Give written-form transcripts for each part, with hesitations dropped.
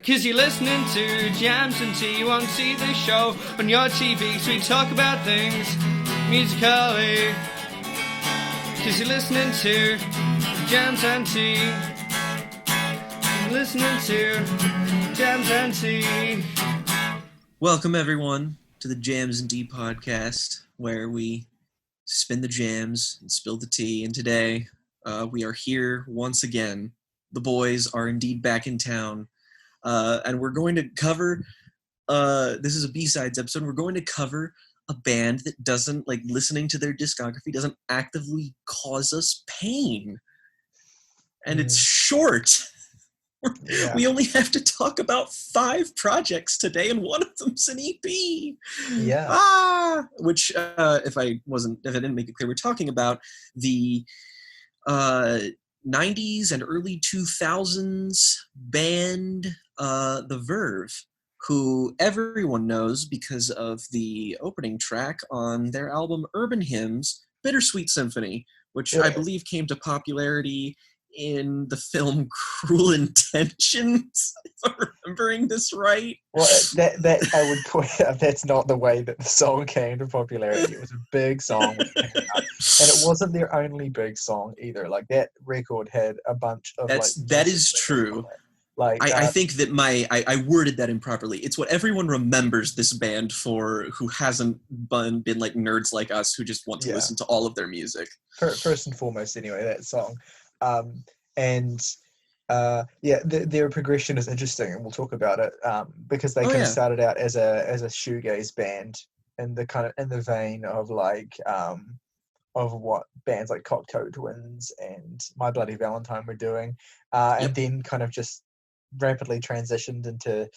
'Cause you're listening to Jams and Tea. You won't see the show on your TV, so we talk about things musically. 'Cause you're listening to Jams and Tea. You're listening to Jams and Tea. Welcome everyone to the Jams and Tea podcast, where we spin the jams and spill the tea. And today we are here once again. The boys are indeed back in town. And we're going to cover, this is a B-sides episode, we're going to cover a band that doesn't, like, listening to their discography doesn't actively cause us pain. And it's short. Yeah. We only have to talk about 5 projects today, and one of them's an EP. Yeah. Which, if I didn't make it clear, we're talking about the 90s and early 2000s band, the Verve, who everyone knows because of the opening track on their album Urban Hymns, Bittersweet Symphony, which I believe came to popularity in the film Cruel Intentions, if I'm remembering this right. Well, that I would point out, that's not the way that the song came to popularity. It was a big song when it came out, and it wasn't their only big song either. Like, that record had a bunch of that is true. Like, I think that I worded that improperly. It's what everyone remembers this band for, who hasn't been like nerds like us who just want to listen to all of their music. First and foremost, anyway, that song. Their progression is interesting, and we'll talk about it, because they kind of started out as a shoegaze band in the vein of of what bands like Cocktail Twins and My Bloody Valentine were doing, and then kind of just rapidly transitioned into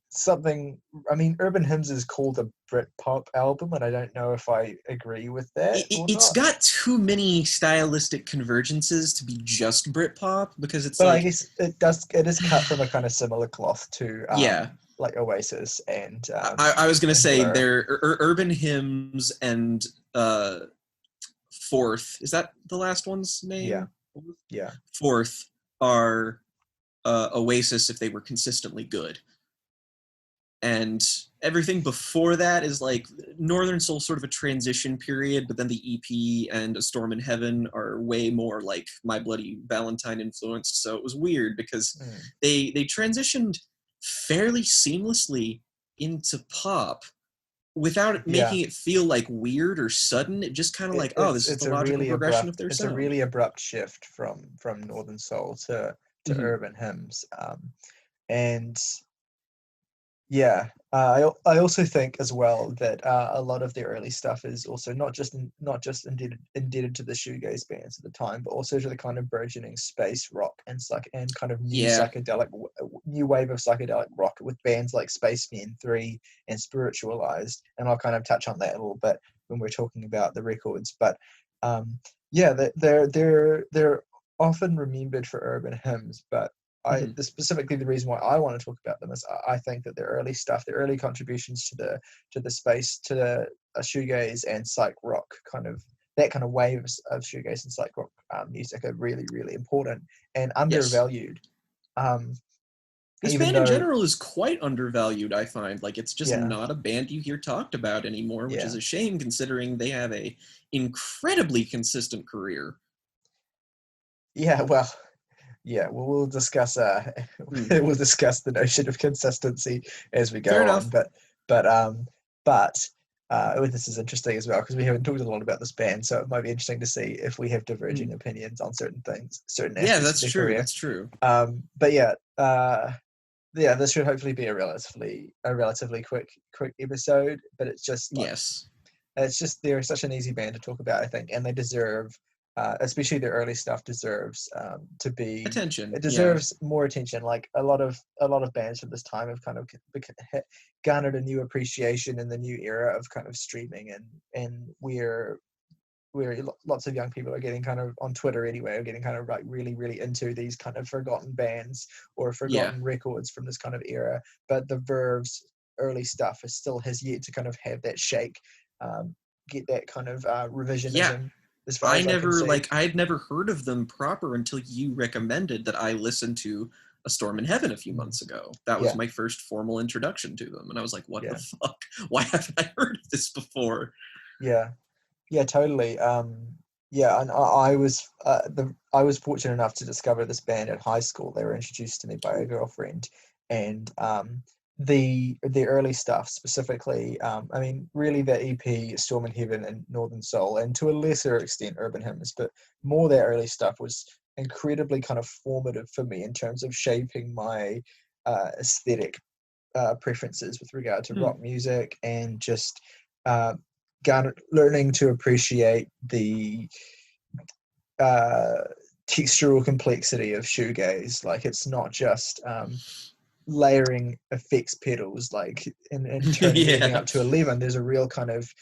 something. I mean, Urban Hymns is called a Britpop album, and I don't know if I agree with that. It's got too many stylistic convergences to be just Britpop, because it's I guess it is cut from a kind of similar cloth to like Oasis and I was gonna say they're Urban Hymns and Fourth, is that the last one's name? Yeah. Fourth are Oasis if they were consistently good. And everything before that is like Northern Soul, sort of a transition period, but then the EP and A Storm in Heaven are way more like My Bloody Valentine influenced. So it was weird because they transitioned fairly seamlessly into pop without making it feel like weird or sudden. It just kind of this is the logical progression of their sound. It's a really abrupt shift from Northern Soul to Urban Hymns. I also think as well that a lot of their early stuff is also not just indebted to the shoegaze bands at the time, but also to the kind of burgeoning space rock and kind of new wave of psychedelic rock with bands like Spacemen 3 and Spiritualized, and I'll kind of touch on that a little bit when we're talking about the records. But they're often remembered for Urban Hymns, but specifically the reason why I want to talk about them is I think that their early stuff, their early contributions to the space, to the shoegaze and psych rock that kind of waves of shoegaze and psych rock music are really, really important and undervalued. This band in general is quite undervalued, I find. Like, it's just not a band you hear talked about anymore, which is a shame considering they have a incredibly consistent career. We'll discuss we'll discuss the notion of consistency as we go Fair on. enough. But this is interesting as well, because we haven't talked a lot about this band, so it might be interesting to see if we have diverging opinions on certain things, certain aspects. Yeah, that's true. Career. That's true. This should hopefully be a relatively quick episode. But it's just it's just they're such an easy band to talk about, I think, and they deserve. Especially the early stuff deserves to be attention. It deserves more attention. Like a lot of bands from this time have kind of garnered a new appreciation in the new era of kind of streaming, and where lots of young people are getting kind of on Twitter anyway, are getting kind of like really, really into these kind of forgotten bands or forgotten records from this kind of era. But the Verve's early stuff has yet to kind of have that shake, get that kind of revisionism. Yeah. I'd never heard of them proper until you recommended that I listen to A Storm in Heaven a few months ago. That was Yeah. my first formal introduction to them, and I was like, what Yeah. the fuck? Why haven't I heard of this before? Yeah. Yeah, totally. Yeah, and I was fortunate enough to discover this band at high school. They were introduced to me by a girlfriend, and the early stuff specifically. I mean, really, the EP Storm in Heaven and Northern Soul, and to a lesser extent Urban Hymns, but more that early stuff was incredibly kind of formative for me in terms of shaping my aesthetic preferences with regard to rock music, and just uh, learning to appreciate the textural complexity of shoegaze. Like, it's not just layering effects pedals, like and turning everything up to 11. There's a real kind of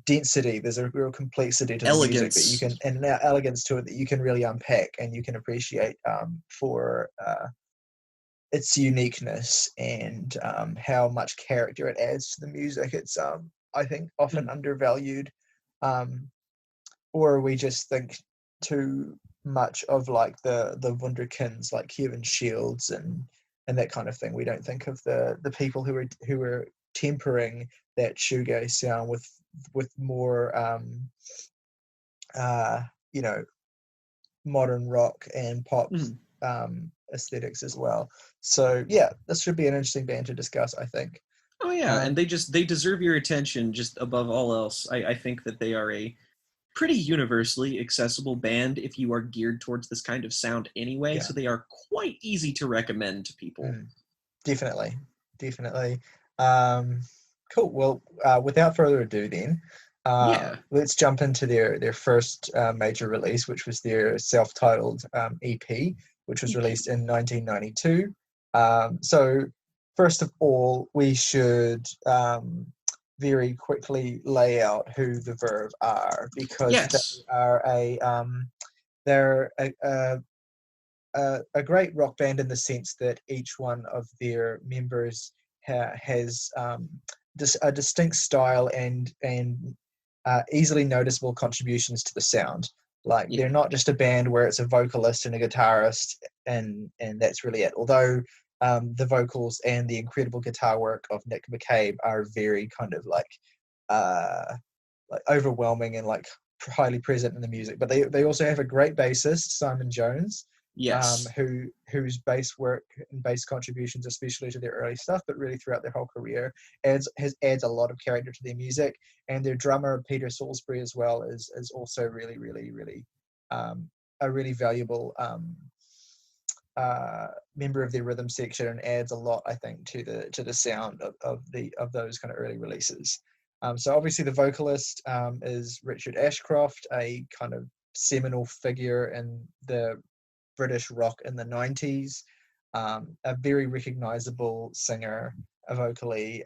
density. There's a real complexity to the music that you can, and an elegance to it that you can really unpack and you can appreciate for its uniqueness, and how much character it adds to the music. It's I think often undervalued, or we just think too much of like the wunderkinds like Kevin Shields and that kind of thing. We don't think of the people who are tempering that shoegaze sound with more you know, modern rock and pop aesthetics as well. So yeah, this should be an interesting band to discuss, I think. Oh yeah, and they deserve your attention just above all else. I think that they are a pretty universally accessible band if you are geared towards this kind of sound anyway, so they are quite easy to recommend to people. Definitely. Cool. Well, without further ado then, let's jump into their first major release, which was their self-titled EP, which was released in 1992. So first of all, we should very quickly lay out who the Verve are, because they're a great rock band in the sense that each one of their members has a distinct style and easily noticeable contributions to the sound. Like, they're not just a band where it's a vocalist and a guitarist and that's really it. Although the vocals and the incredible guitar work of Nick McCabe are very kind of like overwhelming and like highly present in the music. But they also have a great bassist, Simon Jones, whose bass work and bass contributions, especially to their early stuff, but really throughout their whole career, adds a lot of character to their music. And their drummer, Peter Salisbury, as well, is also really, really, really a really valuable member of their rhythm section, and adds a lot, I think, to the sound of those kind of early releases. So obviously the vocalist is Richard Ashcroft, a kind of seminal figure in the British rock in the 90s, a very recognizable singer vocally,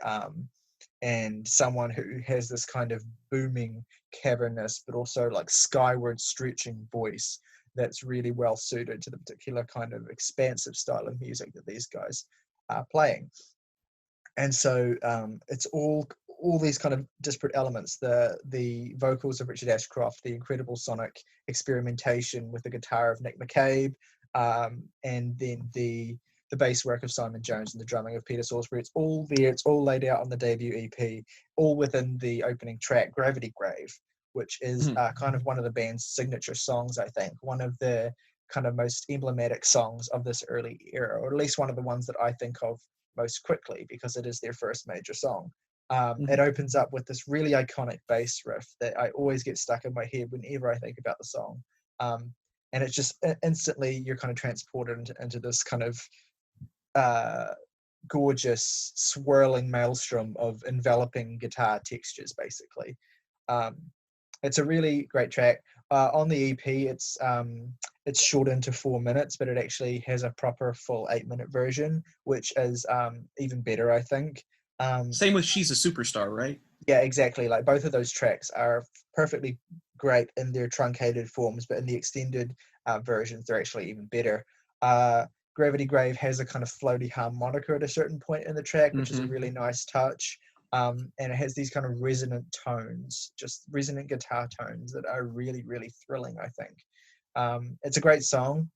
and someone who has this kind of booming, cavernous, but also like skyward stretching voice that's really well suited to the particular kind of expansive style of music that these guys are playing. And so it's all these kind of disparate elements: the vocals of Richard Ashcroft, the incredible sonic experimentation with the guitar of Nick McCabe, and then the bass work of Simon Jones and the drumming of Peter Salisbury. It's all there. It's all laid out on the debut EP, all within the opening track, Gravity Grave, which is kind of one of the band's signature songs, I think. One of the kind of most emblematic songs of this early era, or at least one of the ones that I think of most quickly, because it is their first major song. It opens up with this really iconic bass riff that I always get stuck in my head whenever I think about the song. And it's just instantly you're kind of transported into this kind of gorgeous swirling maelstrom of enveloping guitar textures, basically. It's a really great track. On the EP, it's shortened to 4 minutes, but it actually has a proper full 8-minute version, which is even better, I think. Same with She's a Superstar, right? Yeah, exactly. Like, both of those tracks are perfectly great in their truncated forms, but in the extended versions, they're actually even better. Gravity Grave has a kind of floaty harmonica at a certain point in the track, which is a really nice touch. And it has these kind of resonant tones, just resonant guitar tones that are really, really thrilling, I think. It's a great song.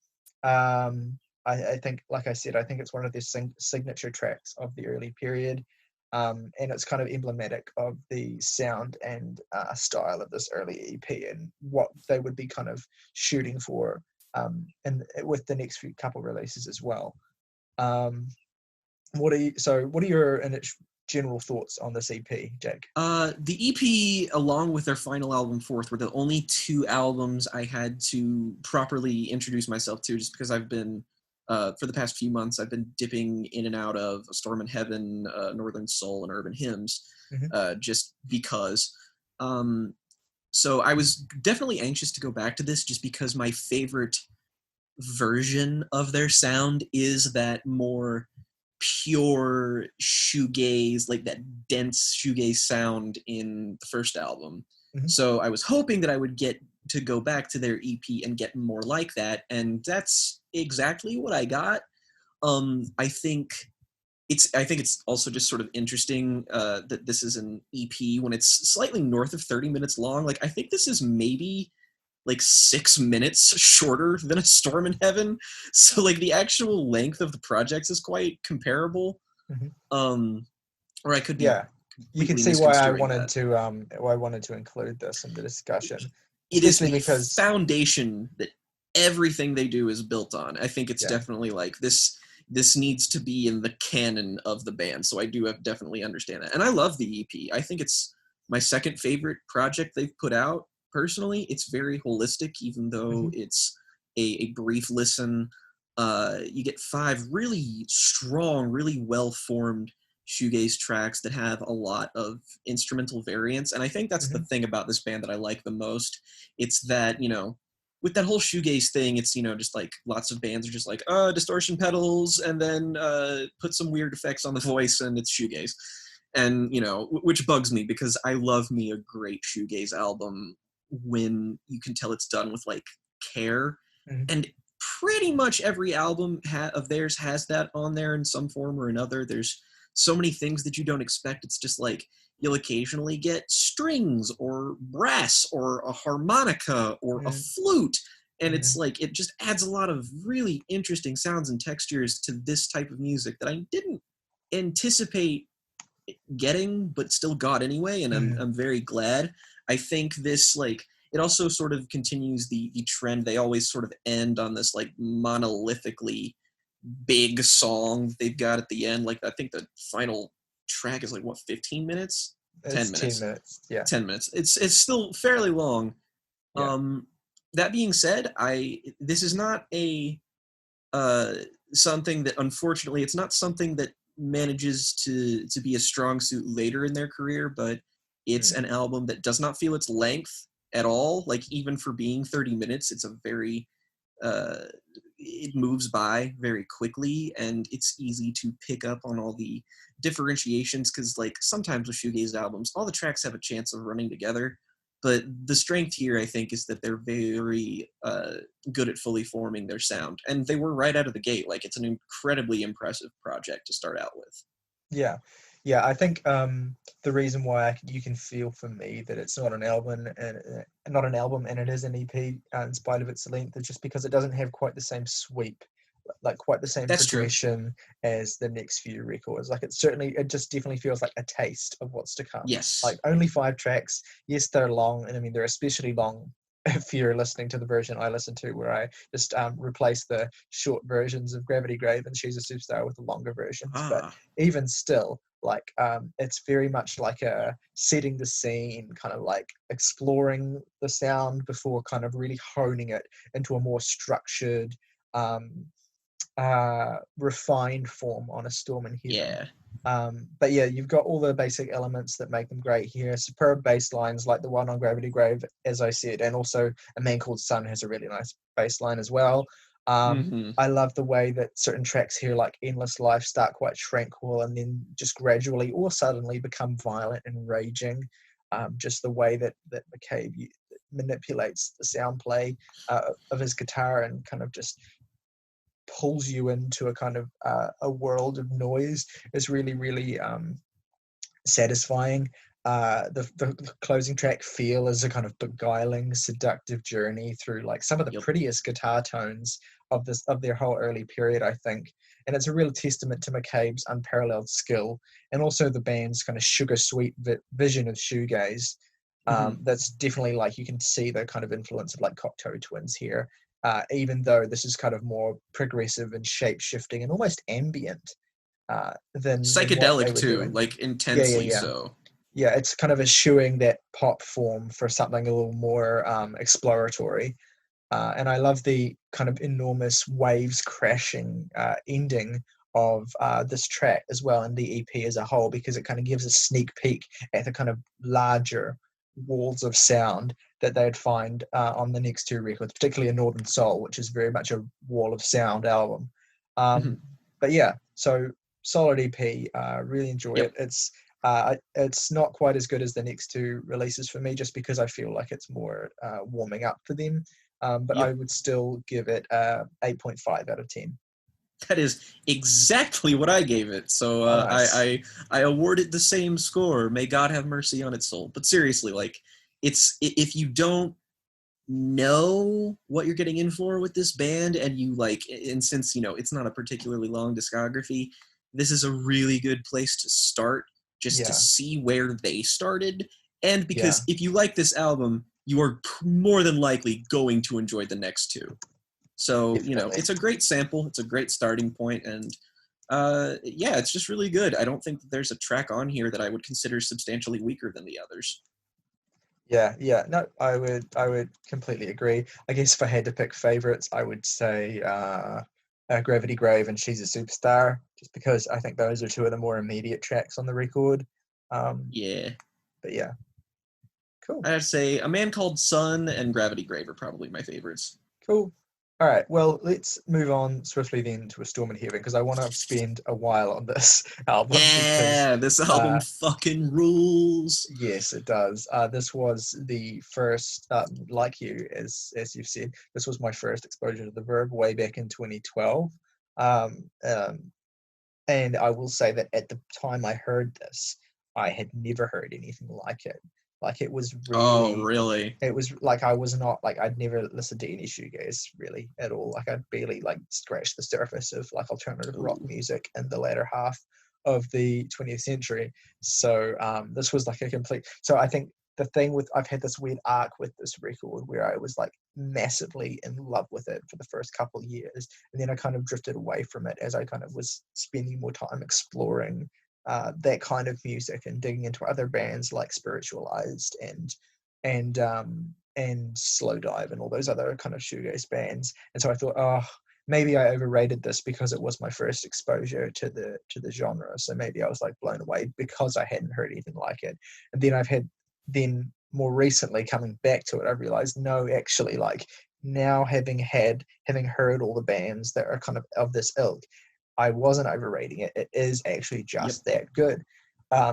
I think, like I said, I think it's one of their signature tracks of the early period. And it's kind of emblematic of the sound and style of this early EP and what they would be kind of shooting for, and with the next few couple releases as well. What are your general thoughts on this EP, Jake? The EP, along with their final album, Fourth, were the only two albums I had to properly introduce myself to, just because I've been, for the past few months, I've been dipping in and out of A Storm in Heaven, Northern Soul, and Urban Hymns, just because. So I was definitely anxious to go back to this, just because my favorite version of their sound is that more pure shoegaze, like that dense shoegaze sound in the first album. So I was hoping that I would get to go back to their EP and get more like that, and that's exactly what I got. I think it's also just sort of interesting that this is an EP when it's slightly north of 30 minutes long. Like, I think this is maybe like 6 minutes shorter than A Storm in Heaven. So like the actual length of the projects is quite comparable. Or I could be. Yeah, you can see why I wanted to include this in the discussion. It is the foundation that everything they do is built on. I think it's definitely like this needs to be in the canon of the band. So I do definitely understand that. And I love the EP. I think it's my second favorite project they've put out. Personally, it's very holistic, even though it's a brief listen. You get 5 really strong, really well-formed shoegaze tracks that have a lot of instrumental variants. And I think that's the thing about this band that I like the most. It's that, with that whole shoegaze thing, it's, just like lots of bands are just like, distortion pedals, and then put some weird effects on the voice, and it's shoegaze. And, which bugs me, because I love me a great shoegaze album when you can tell it's done with like care. And pretty much every album of theirs has that on there in some form or another. There's so many things that you don't expect. It's just like you'll occasionally get strings or brass or a harmonica or a flute, and it's like it just adds a lot of really interesting sounds and textures to this type of music that I didn't anticipate getting, but still got anyway, and I'm very glad. I think this, like, it also sort of continues the trend. They always sort of end on this like monolithically big song they've got at the end. Like, I think the final track is like 15 minutes? 10 minutes. 10 minutes. Yeah. 10 minutes. It's still fairly long. Yeah. That being said, this is not a something that, unfortunately, it's not something that manages to be a strong suit later in their career, but it's an album that does not feel its length at all. Like, even for being 30 minutes, it's a very it moves by very quickly, and it's easy to pick up on all the differentiations, because like sometimes with shoegaze albums, all the tracks have a chance of running together, but the strength here, I think, is that they're very good at fully forming their sound, and they were right out of the gate. Like, it's an incredibly impressive project to start out with. Yeah, I think the reason why you can feel, for me, that it's not an album and it is an EP in spite of its length, is just because it doesn't have quite the same sweep, like quite the same progression as the next few records. Like, it just definitely feels like a taste of what's to come. Yes. Like, only 5 tracks. Yes, they're long, and I mean, they're especially long if you're listening to the version I listen to, where I just replace the short versions of Gravity Grave and She's a Superstar with the longer versions. But even still, like, it's very much like a setting the scene, kind of like exploring the sound before kind of really honing it into a more structured, refined form on A Storm in Heaven. But yeah, you've got all the basic elements that make them great here. Superb bass lines like the one on Gravity Grave, as I said, and also A Man Called Sun has a really nice bass line as well. I love the way that certain tracks here, like Endless Life, start quite tranquil and then just gradually or suddenly become violent and raging. Just the way that McCabe manipulates the sound play of his guitar and kind of just pulls you into a kind of a world of noise is really, really satisfying. the closing track, Feel, is a kind of beguiling, seductive journey through like some of the prettiest guitar tones of their whole early period, I think. And it's a real testament to McCabe's unparalleled skill, and also the band's kind of sugar sweet vision of shoegaze. That's definitely, like, you can see the kind of influence of like Cocteau Twins here, even though this is kind of more progressive and shape shifting and almost ambient than what they Psychedelic were too, doing. like intensely so. Yeah, it's kind of eschewing that pop form for something a little more exploratory. And I love the kind of enormous waves crashing ending of this track as well, and the EP as a whole, because it kind of gives a sneak peek at the kind of larger walls of sound that they'd find on the next two records, particularly a Northern Soul, which is very much a wall of sound album. But yeah, so solid EP, really enjoy it. It's not quite as good as the next two releases for me, just because I feel like it's more warming up for them. But I would still give it 8.5 out of 10. That is exactly what I gave it. So Nice. I awarded the same score. May God have mercy on its soul. But seriously, like, if you don't know what you're getting in for with this band, and you like, and since it's not a particularly long discography, this is a really good place to start, just to see where they started. And because if you like this album, you are more than likely going to enjoy the next two. So, it's a great sample. It's a great starting point. And it's just really good. I don't think that there's a track on here that I would consider substantially weaker than the others. Yeah. No, I would completely agree. I guess if I had to pick favorites, I would say Gravity Grave and She's a Superstar, just because I think those are two of the more immediate tracks on the record. But yeah. Cool. I'd say A Man Called Sun and Gravity Grave are probably my favorites. Cool. All right, well, let's move on swiftly then to A Storm in Heaven, because I want to spend a while on this album. Yeah, this album fucking rules. Yes, it does. This was the first, like you, as you've said, this was my first exposure to the Verve way back in 2012. And I will say that at the time I heard this, I had never heard anything like it. Like, it was really... Oh, really? It was like, I was not, like, I'd never listened to any shoegaze really at all. Like, I'd barely like scratched the surface of like alternative rock music in the latter half of the 20th century. So this was like a complete... So I think the thing with... I've had this weird arc with this record where I was like massively in love with it for the first couple of years, and then I kind of drifted away from it as I kind of was spending more time exploring that kind of music and digging into other bands like Spiritualized and Slowdive and all those other kind of shoegaze bands. And so I thought, maybe I overrated this because it was my first exposure to the genre. So maybe I was like blown away because I hadn't heard anything like it. And then more recently coming back to it, I realized, no, actually, like, now having heard all the bands that are kind of this ilk, I wasn't overrating it. It is actually just that good.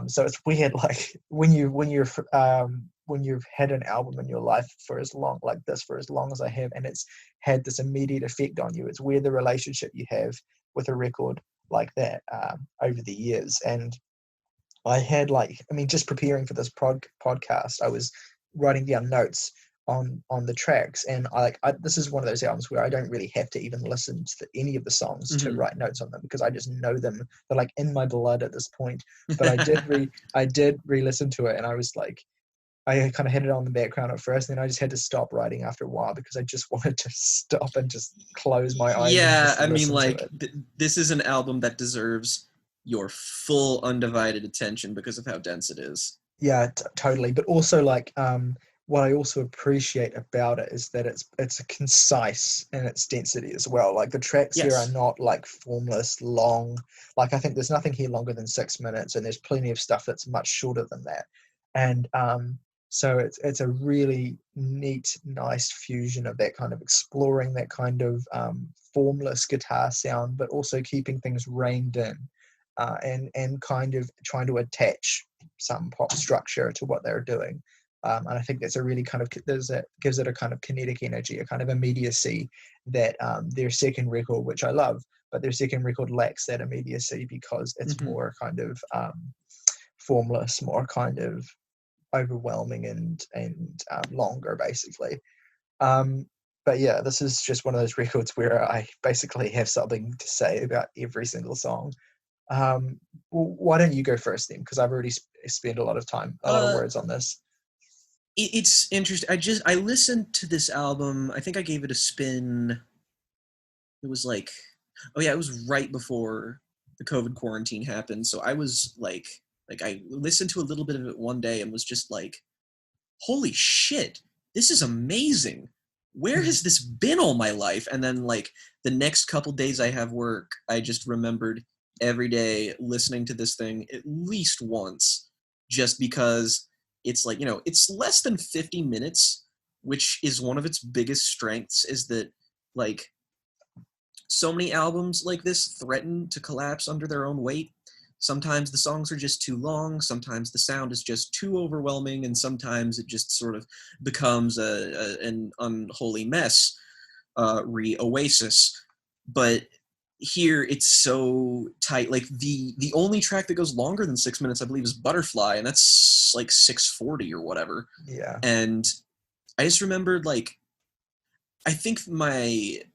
So it's weird, like, when you've had an album in your life for as long as I have, and it's had this immediate effect on you. It's weird the relationship you have with a record like that over the years. And I had just preparing for this podcast, I was writing down notes on the tracks, and this is one of those albums where I don't really have to even listen to any of the songs to write notes on them, because I just know them. They're like in my blood at this point. But I did re-listen to it, and I was like, I kind of had it on the background at first, and then I just had to stop writing after a while because I just wanted to stop and just close my eyes. Yeah, I mean, like, this is an album that deserves your full undivided attention because of how dense it is. Yeah, totally. But also, like, what I also appreciate about it is that it's concise in its density as well. Like, the tracks here are not like formless, long. Like, I think there's nothing here longer than 6 minutes, and there's plenty of stuff that's much shorter than that. And so it's a really neat, nice fusion of that kind of exploring that kind of formless guitar sound, but also keeping things reined in, and kind of trying to attach some pop structure to what they're doing. And I think that's a really kind of gives it a kind of kinetic energy, a kind of immediacy that their second record, which I love, but their second record lacks that immediacy because it's more kind of formless, more kind of overwhelming and longer, basically. But yeah, this is just one of those records where I basically have something to say about every single song. Why don't you go first then? Because I've already spent a lot of words on this. It's interesting. I listened to this album. I think I gave it a spin. It was like, oh yeah, it was right before the COVID quarantine happened. So I was like I listened to a little bit of it one day and was just like, holy shit, this is amazing. Where has this been all my life? And then like the next couple days I have work, I just remembered every day listening to this thing at least once, just because it's like, it's less than 50 minutes, which is one of its biggest strengths, is that like so many albums like this threaten to collapse under their own weight. Sometimes the songs are just too long, sometimes the sound is just too overwhelming, and sometimes it just sort of becomes an unholy mess, re-Oasis. But here it's so tight. Like the only track that goes longer than 6 minutes, I believe, is Butterfly, and that's like 6:40 or whatever. Yeah. And I just remembered, like, I think it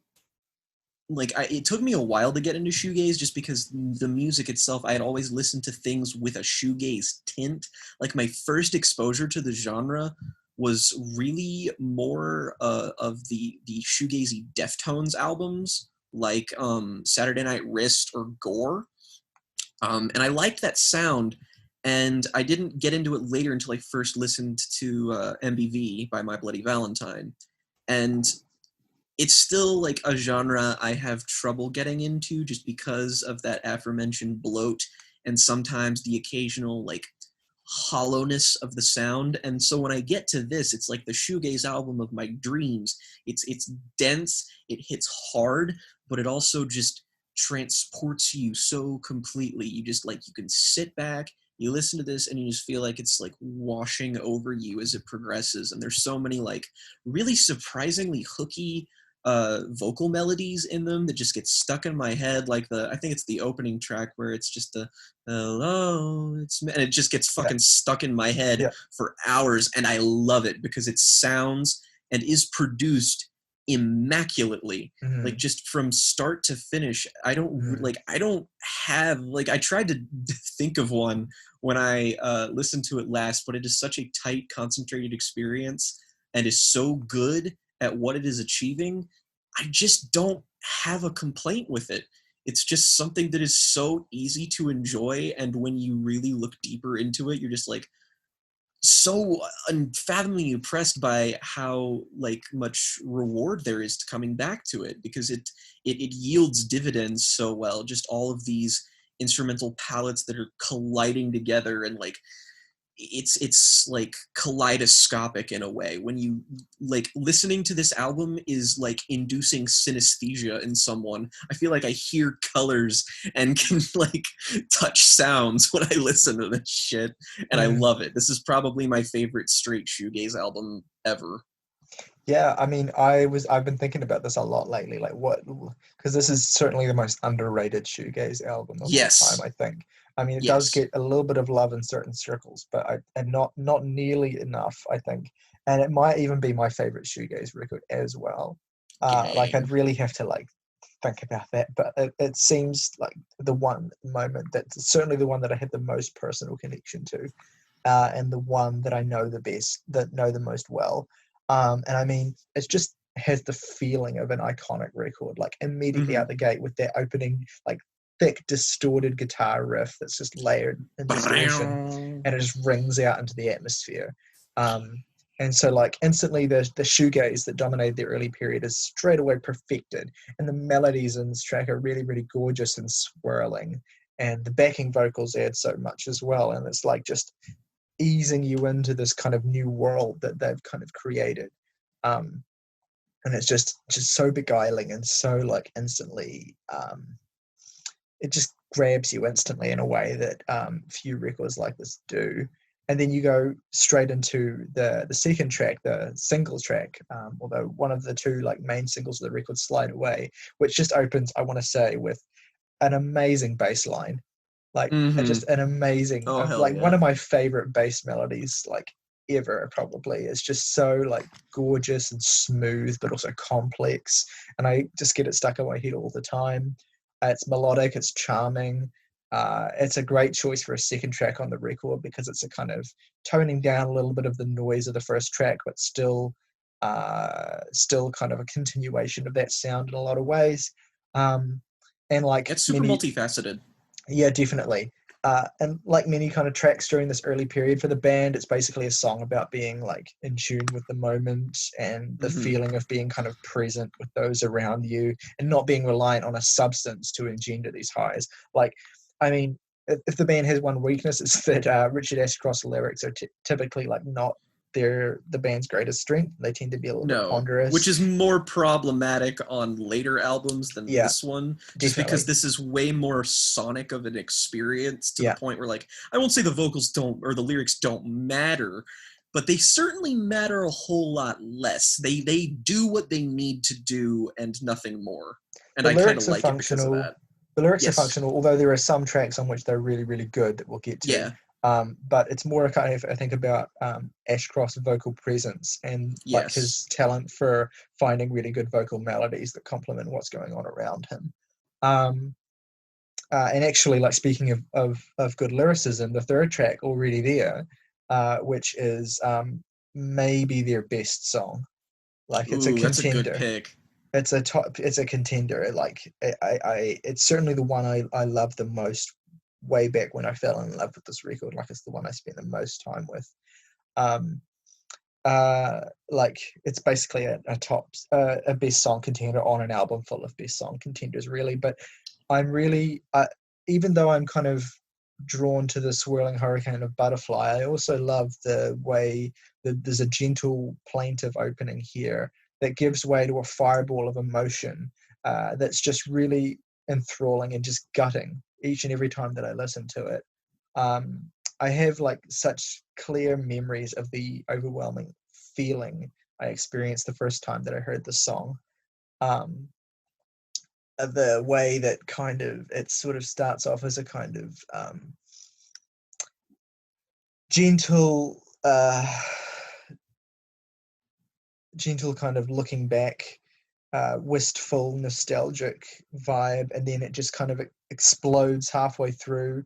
took me a while to get into shoegaze, just because the music itself, I had always listened to things with a shoegaze tint. Like my first exposure to the genre was really more of the shoegazy Deftones albums, like Saturday Night Wrist or Gore. And I liked that sound, and I didn't get into it later until I first listened to MBV by My Bloody Valentine. And it's still like a genre I have trouble getting into, just because of that aforementioned bloat and sometimes the occasional like hollowness of the sound. And so when I get to this, it's like the shoegaze album of my dreams. It's dense, it hits hard, but it also just transports you so completely. You just like, you can sit back, you listen to this, and you just feel like it's like washing over you as it progresses. And there's so many like really surprisingly hooky vocal melodies in them that just get stuck in my head, like I think it's the opening track where it's just the hello, it's me, and it just gets fucking stuck in my head for hours, and I love it because it sounds and is produced immaculately, like just from start to finish. I don't have like, I tried to think of one when I listened to it last, but it is such a tight, concentrated experience and is so good at what it is achieving. I just don't have a complaint with it. It's just something that is so easy to enjoy, and when you really look deeper into it, you're just like so unfathomably impressed by how like much reward there is to coming back to it, because it yields dividends so well. Just all of these instrumental palettes that are colliding together, and like it's like kaleidoscopic in a way. When you like listening to this album is like inducing synesthesia in someone. I feel like I hear colors and can like touch sounds when I listen to this shit, and I love it. This is probably my favorite straight shoegaze album ever. Yeah, I mean, I've been thinking about this a lot lately, like because this is certainly the most underrated shoegaze album of all time, I think. I mean, it does get a little bit of love in certain circles, but not nearly enough, I think. And it might even be my favorite shoegaze record as well. Like I'd really have to like think about that, but it seems like the one moment that's certainly the one that I have the most personal connection to, and the one that I know the best, that know the most well. And I mean, it just has the feeling of an iconic record, like immediately out the gate with that opening, like thick, distorted guitar riff that's just layered in distortion, and it just rings out into the atmosphere. And so, like, instantly, the shoegaze that dominated the early period is straight away perfected, and the melodies in this track are really, really gorgeous and swirling, and the backing vocals add so much as well, and it's like just easing you into this kind of new world that they've kind of created. And it's just so beguiling and so like instantly, it just grabs you instantly in a way that few records like this do. And then you go straight into the second track, the singles track, although one of the two like main singles of the record, Slide Away, which just opens, I want to say, with an amazing bass line. Like Mm-hmm. just an amazing, Oh, hell like yeah. one of my favorite bass melodies like ever probably. It's just so like gorgeous and smooth, but also complex, and I just get it stuck in my head all the time. It's melodic, it's charming. It's a great choice for a second track on the record because it's a kind of toning down a little bit of the noise of the first track, but still kind of a continuation of that sound in a lot of ways. And like It's super multifaceted. yeah, definitely. And like many kind of tracks during this early period for the band, it's basically a song about being like in tune with the moment and the Mm-hmm. feeling of being kind of present with those around you and not being reliant on a substance to engender these highs. Like, I mean, if the band has one weakness, it's that Richard Ashcroft's lyrics are typically like not the band's greatest strength. They tend to be a little bit No, which ponderous. is more problematic on later albums than Yeah, this one, just because definitely. this is way more sonic of an experience to the Yeah. point where, like, I won't say the vocals don't or the lyrics don't matter, but they certainly matter a whole lot less. They do what they need to do and nothing more, and The I kind of lyrics are like it because of functional. that. The lyrics are Yes, functional, although there are some tracks on which they're really, really good that we'll get to. yeah, But it's more a kind of, I think, about Ashcroft's vocal presence and like his yes. talent for finding really good vocal melodies that complement what's going on around him. Um, and actually, like speaking of good lyricism, the third track, Already There, which is maybe their best song. Like it's a Ooh, that's a good contender. pick. It's a contender. Like it's certainly the one I love the most way back when I fell in love with this record. Like it's the one I spent the most time with. um like it's basically a best song contender on an album full of best song contenders, really. But I'm really even though I'm kind of drawn to the swirling hurricane of Butterfly, I also love the way that there's a gentle plaintive opening here that gives way to a fireball of emotion that's just really enthralling and just gutting each and every time that I listen to it. um, I have like such clear memories of the overwhelming feeling I experienced the first time that I heard the song. Um, the way that kind of it sort of starts off as a kind of gentle, gentle kind of looking back, wistful, nostalgic vibe, and then it just kind of explodes halfway through.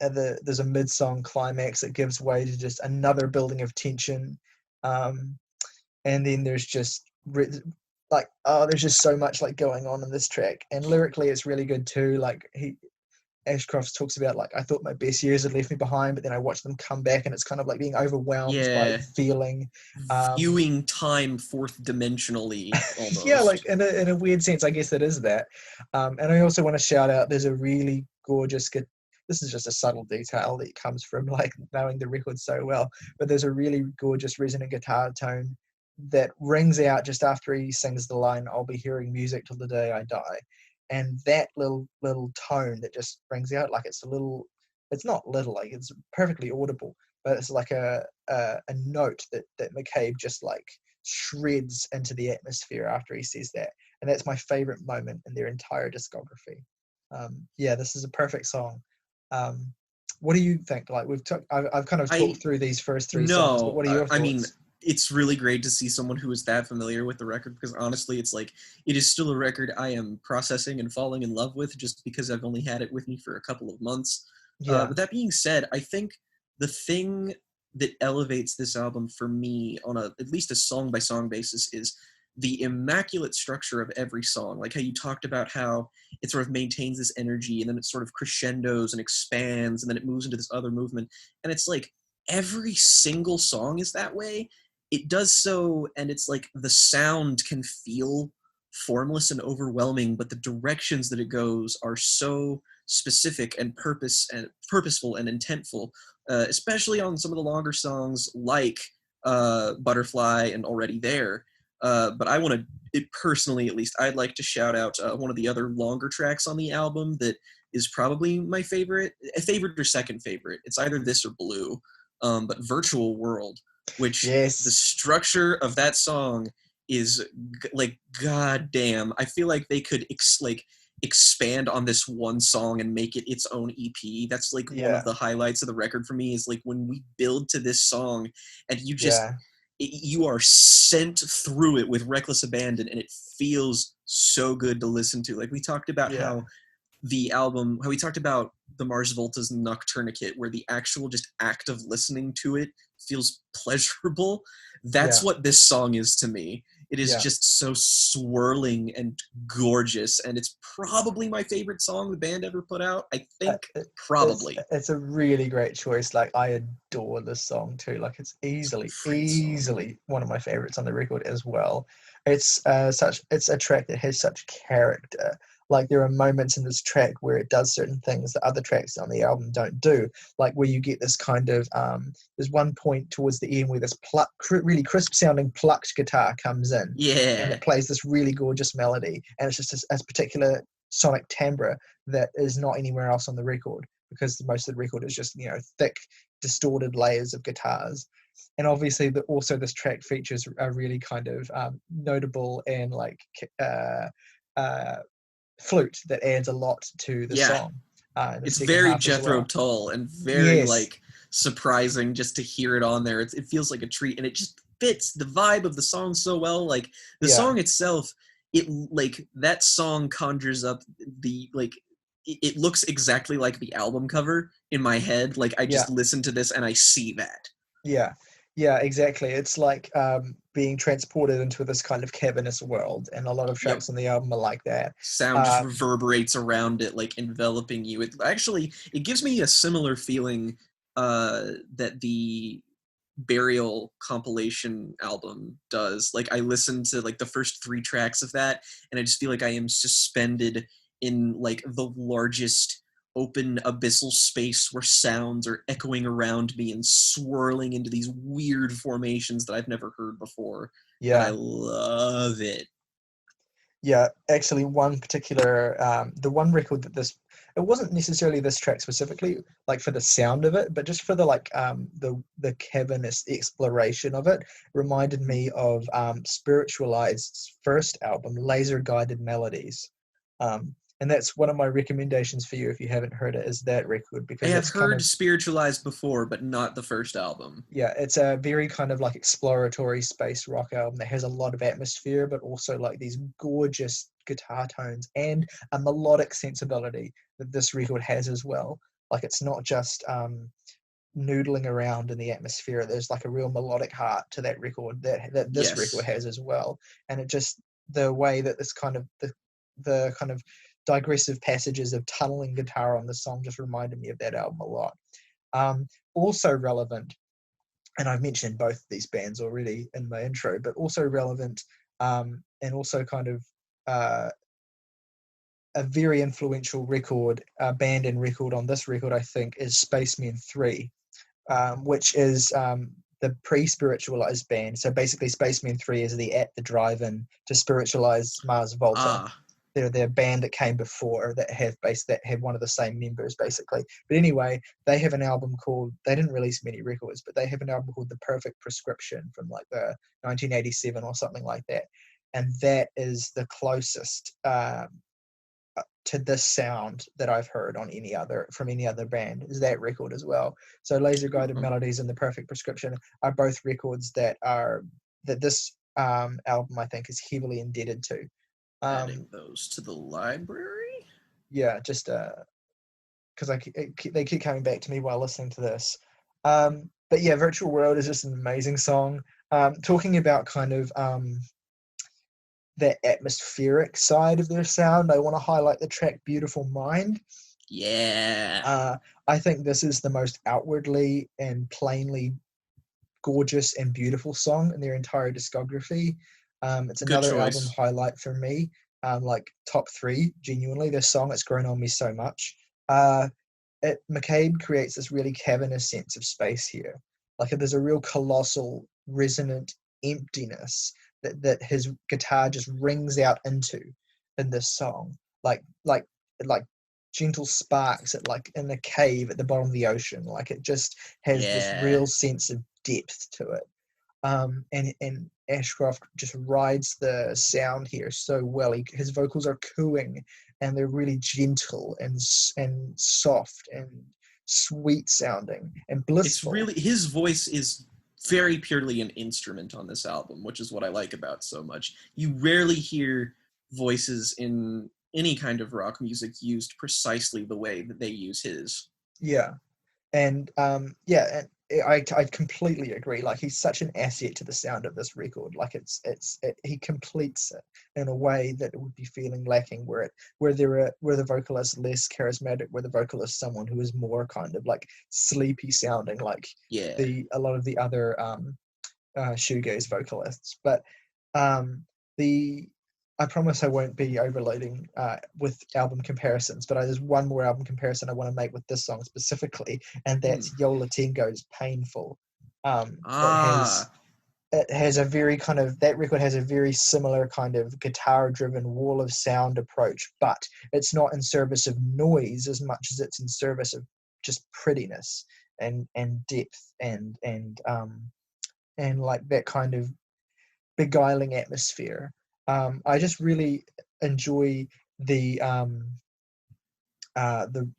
And there's a mid-song climax that gives way to just another building of tension, and then there's just like there's just so much like going on in this track, and lyrically it's really good too. Like Ashcroft talks about like I thought my best years had left me behind, but then I watched them come back, and it's kind of like being overwhelmed by Yeah, feeling. Um, viewing time fourth dimensionally yeah, like almost. in a weird sense, I guess it is that. And I also want to shout out. There's a really gorgeous. This is just a subtle detail that comes from like knowing the record so well. But there's a really gorgeous resonant guitar tone that rings out just after he sings the line, "I'll be hearing music till the day I die," and that little tone that just rings out like it's a little. It's not little, like it's perfectly audible, but it's like a note that McCabe just like shreds into the atmosphere after he says that, and that's my favorite moment in their entire discography. Yeah, this is a perfect song. um, what do you think? Like I've kind of I talked through these first three songs, but No, what are your I mean, thoughts? it's really great to see someone who is that familiar with the record because honestly, it's like it is still a record I am processing and falling in love with just because I've only had it with me for a couple of months. Yeah. But that being said, I think the thing that elevates this album for me on at least a song by song basis is the immaculate structure of every song. Like how you talked about how it sort of maintains this energy and then it sort of crescendos and expands and then it moves into this other movement. And it's like every single song is that way. It does so, and it's like the sound can feel formless and overwhelming, but the directions that it goes are so specific and purposeful and intentful, especially on some of the longer songs like Butterfly and Already There. But I want to, it personally at least, I'd like to shout out one of the other longer tracks on the album that is probably my favorite, a favorite or second favorite. It's either this or Blue, but Virtual World, which the Yes. structure of that song is like goddamn. I feel like they could like expand on this one song and make it its own EP. That's like one of the highlights of the record for me, is like when we build to this song and you just you are sent through it with reckless abandon, and it feels so good to listen to. Like we talked about how we talked about the Mars Volta's Nocturnicate, where the actual just act of listening to it feels pleasurable. That's what this song is to me. It is just so swirling and gorgeous, and it's probably my favorite song the band ever put out. I think probably. It's a really great choice. Like, I adore this song too. Like, it's easily one of my favorites on the record as well. It's a track that has such character. Like, there are moments in this track where it does certain things that other tracks on the album don't do. Like, where you get this kind of, there's one point towards the end where this really crisp sounding plucked guitar comes in. Yeah. And it plays this really gorgeous melody. And it's just a particular sonic timbre that is not anywhere else on the record, because most of the record is just, thick, distorted layers of guitars. And obviously, also this track features a really kind of notable and flute that adds a lot to the song. It's very Jethro Tull and very surprising just to hear it on there. It feels like a treat, and it just fits the vibe of the song so well. Like the song itself, that song conjures up it looks exactly like the album cover in my head. Like I just listen to this and I see that. Yeah, exactly. It's like being transported into this kind of cavernous world, and a lot of tracks on the album are like that. Sound just reverberates around it, like enveloping you. It gives me a similar feeling that the Burial compilation album does. Like I listen to like the first 3 tracks of that, and I just feel like I am suspended in like the largest open abyssal space where sounds are echoing around me and swirling into these weird formations that I've never heard before. And I love it. Yeah, actually, one particular, the one record that it wasn't necessarily this track specifically, like for the sound of it, but just for the cavernous exploration of it, reminded me of Spiritualized's first album, Laser Guided Melodies. And that's one of my recommendations for you if you haven't heard it, is that record, because I have heard Spiritualized before, but not the first album. Yeah, it's a very kind of like exploratory space rock album that has a lot of atmosphere, but also like these gorgeous guitar tones and a melodic sensibility that this record has as well. Like it's not just noodling around in the atmosphere. There's like a real melodic heart to that record that this record has as well. And it just, the way that this kind of the kind of digressive passages of tunneling guitar on the song just reminded me of that album a lot. Also relevant, and I've mentioned both of these bands already in my intro, but also relevant and also kind of a very influential record, band and record on this record, I think, is Spacemen 3, which is the pre-Spiritualized band. So basically Spacemen 3 is the Drive-In to Spiritualized Mars Volta. They're their band that came before that have one of the same members basically. But anyway, they have an album called, they didn't release many records, but they have an album called The Perfect Prescription from like the 1987 or something like that. And that is the closest to this sound that I've heard on from any other band, is that record as well. So Laser Guided Melodies and The Perfect Prescription are both records that this album I think is heavily indebted to. Adding those to the library? Yeah, just because they keep coming back to me while listening to this. But yeah, Virtual World is just an amazing song. Talking about kind of that atmospheric side of their sound, I want to highlight the track Beautiful Mind. Yeah. I think this is the most outwardly and plainly gorgeous and beautiful song in their entire discography. It's another album highlight for me, like top 3, genuinely. This song, it's grown on me so much. McCabe creates this really cavernous sense of space here. Like there's a real colossal, resonant emptiness that his guitar just rings out into in this song. Like gentle sparks in a cave at the bottom of the ocean. Like it just has this real sense of depth to it. And Ashcroft just rides the sound here so well. His vocals are cooing and they're really gentle and soft and sweet sounding and It's blissful. really, his voice is very purely an instrument on this album, which is what I like about so much. You rarely hear voices in any kind of rock music used precisely the way that they use his. Yeah. And and I completely agree. Like, he's such an asset to the sound of this record. Like, he completes it in a way that it would be feeling lacking where the vocalist less charismatic, where the vocalist someone who is more kind of like sleepy sounding, like a lot of the other shoegaze vocalists. But the I promise I won't be overloading with album comparisons, but there's one more album comparison I want to make with this song specifically, and that's Yo La Tengo's Painful. It has a very kind of, that record has a very similar kind of guitar-driven wall of sound approach, but it's not in service of noise as much as it's in service of just prettiness and depth and like that kind of beguiling atmosphere. I just really enjoy the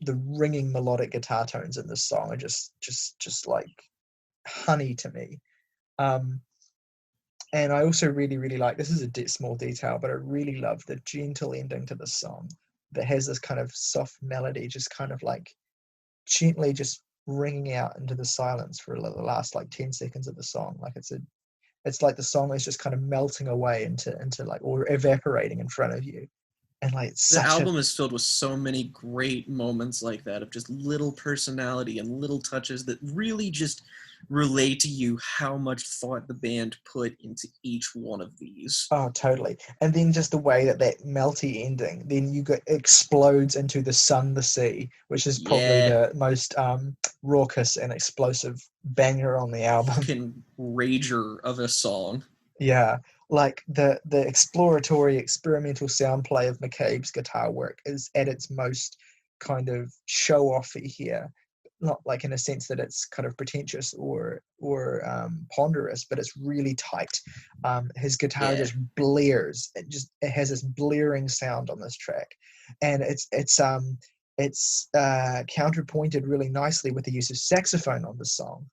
ringing melodic guitar tones in this song are just like honey to me. And I also really, really like, this is a small detail, but I really love the gentle ending to this song that has this kind of soft melody, just kind of like gently just ringing out into the silence for the last like 10 seconds of the song. Like it's like the song is just kind of melting away into like, or evaporating in front of you. And like, the album is filled with so many great moments like that, of just little personality and little touches that really just relay to you how much thought the band put into each one of these. Oh, totally. And then just the way that melty ending, then explodes into The Sun, the Sea, which is probably the most raucous and explosive banger on the album. Fucking rager of a song. Yeah, like the exploratory, experimental sound play of McCabe's guitar work is at its most kind of show-offy here. Not like in a sense that it's kind of pretentious or ponderous, but it's really tight. His guitar just blares. It has this blaring sound on this track, and it's counterpointed really nicely with the use of saxophone on the song.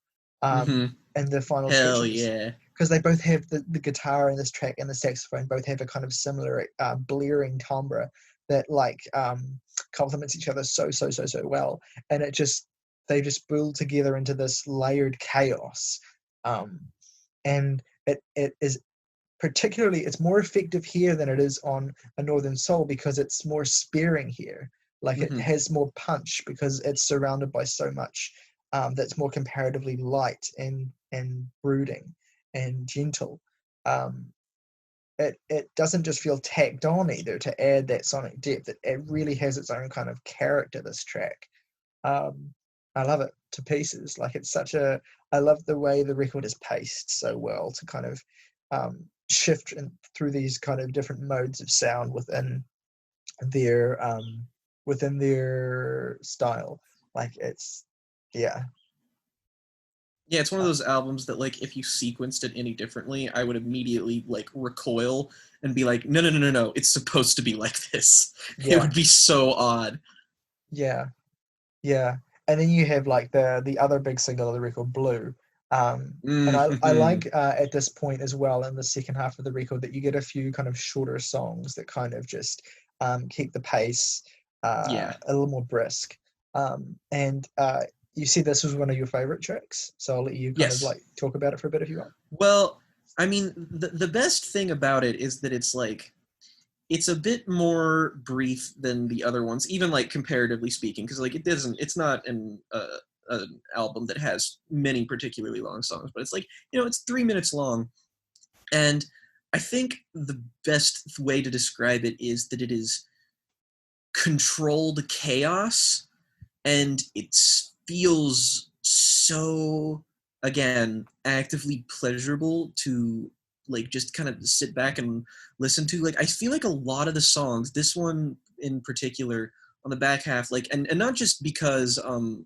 And the final stretches, because they both have the guitar in this track and the saxophone both have a kind of similar blaring timbre that like complements each other so well, and they just build together into this layered chaos. And it is particularly, it's more effective here than it is on A Northern Soul because it's more sparing here. Like it has more punch because it's surrounded by so much that's more comparatively light and brooding and gentle. It doesn't just feel tacked on either to add that sonic depth. It really has its own kind of character, this track. I love it to pieces. Like I love the way the record is paced so well to kind of shift through these kind of different modes of sound within their style. Like it's it's one of those albums that like if you sequenced it any differently, I would immediately like recoil and be like, no, it's supposed to be like this. It would be so odd. Yeah. And then you have like the other big single of the record, Blue. And I like at this point as well in the second half of the record that you get a few kind of shorter songs that kind of just keep the pace a little more brisk. And you said this was one of your favorite tracks, so I'll let you kind of like talk about it for a bit if you want. Well, I mean, the best thing about it is that it's like, it's a bit more brief than the other ones, even like comparatively speaking, because like it's not an album that has many particularly long songs, but it's like, it's 3 minutes long. And I think the best way to describe it is that it is controlled chaos, and it feels so, again, actively pleasurable to like just kind of sit back and listen to. Like I feel like a lot of the songs, this one in particular on the back half, like and not just because on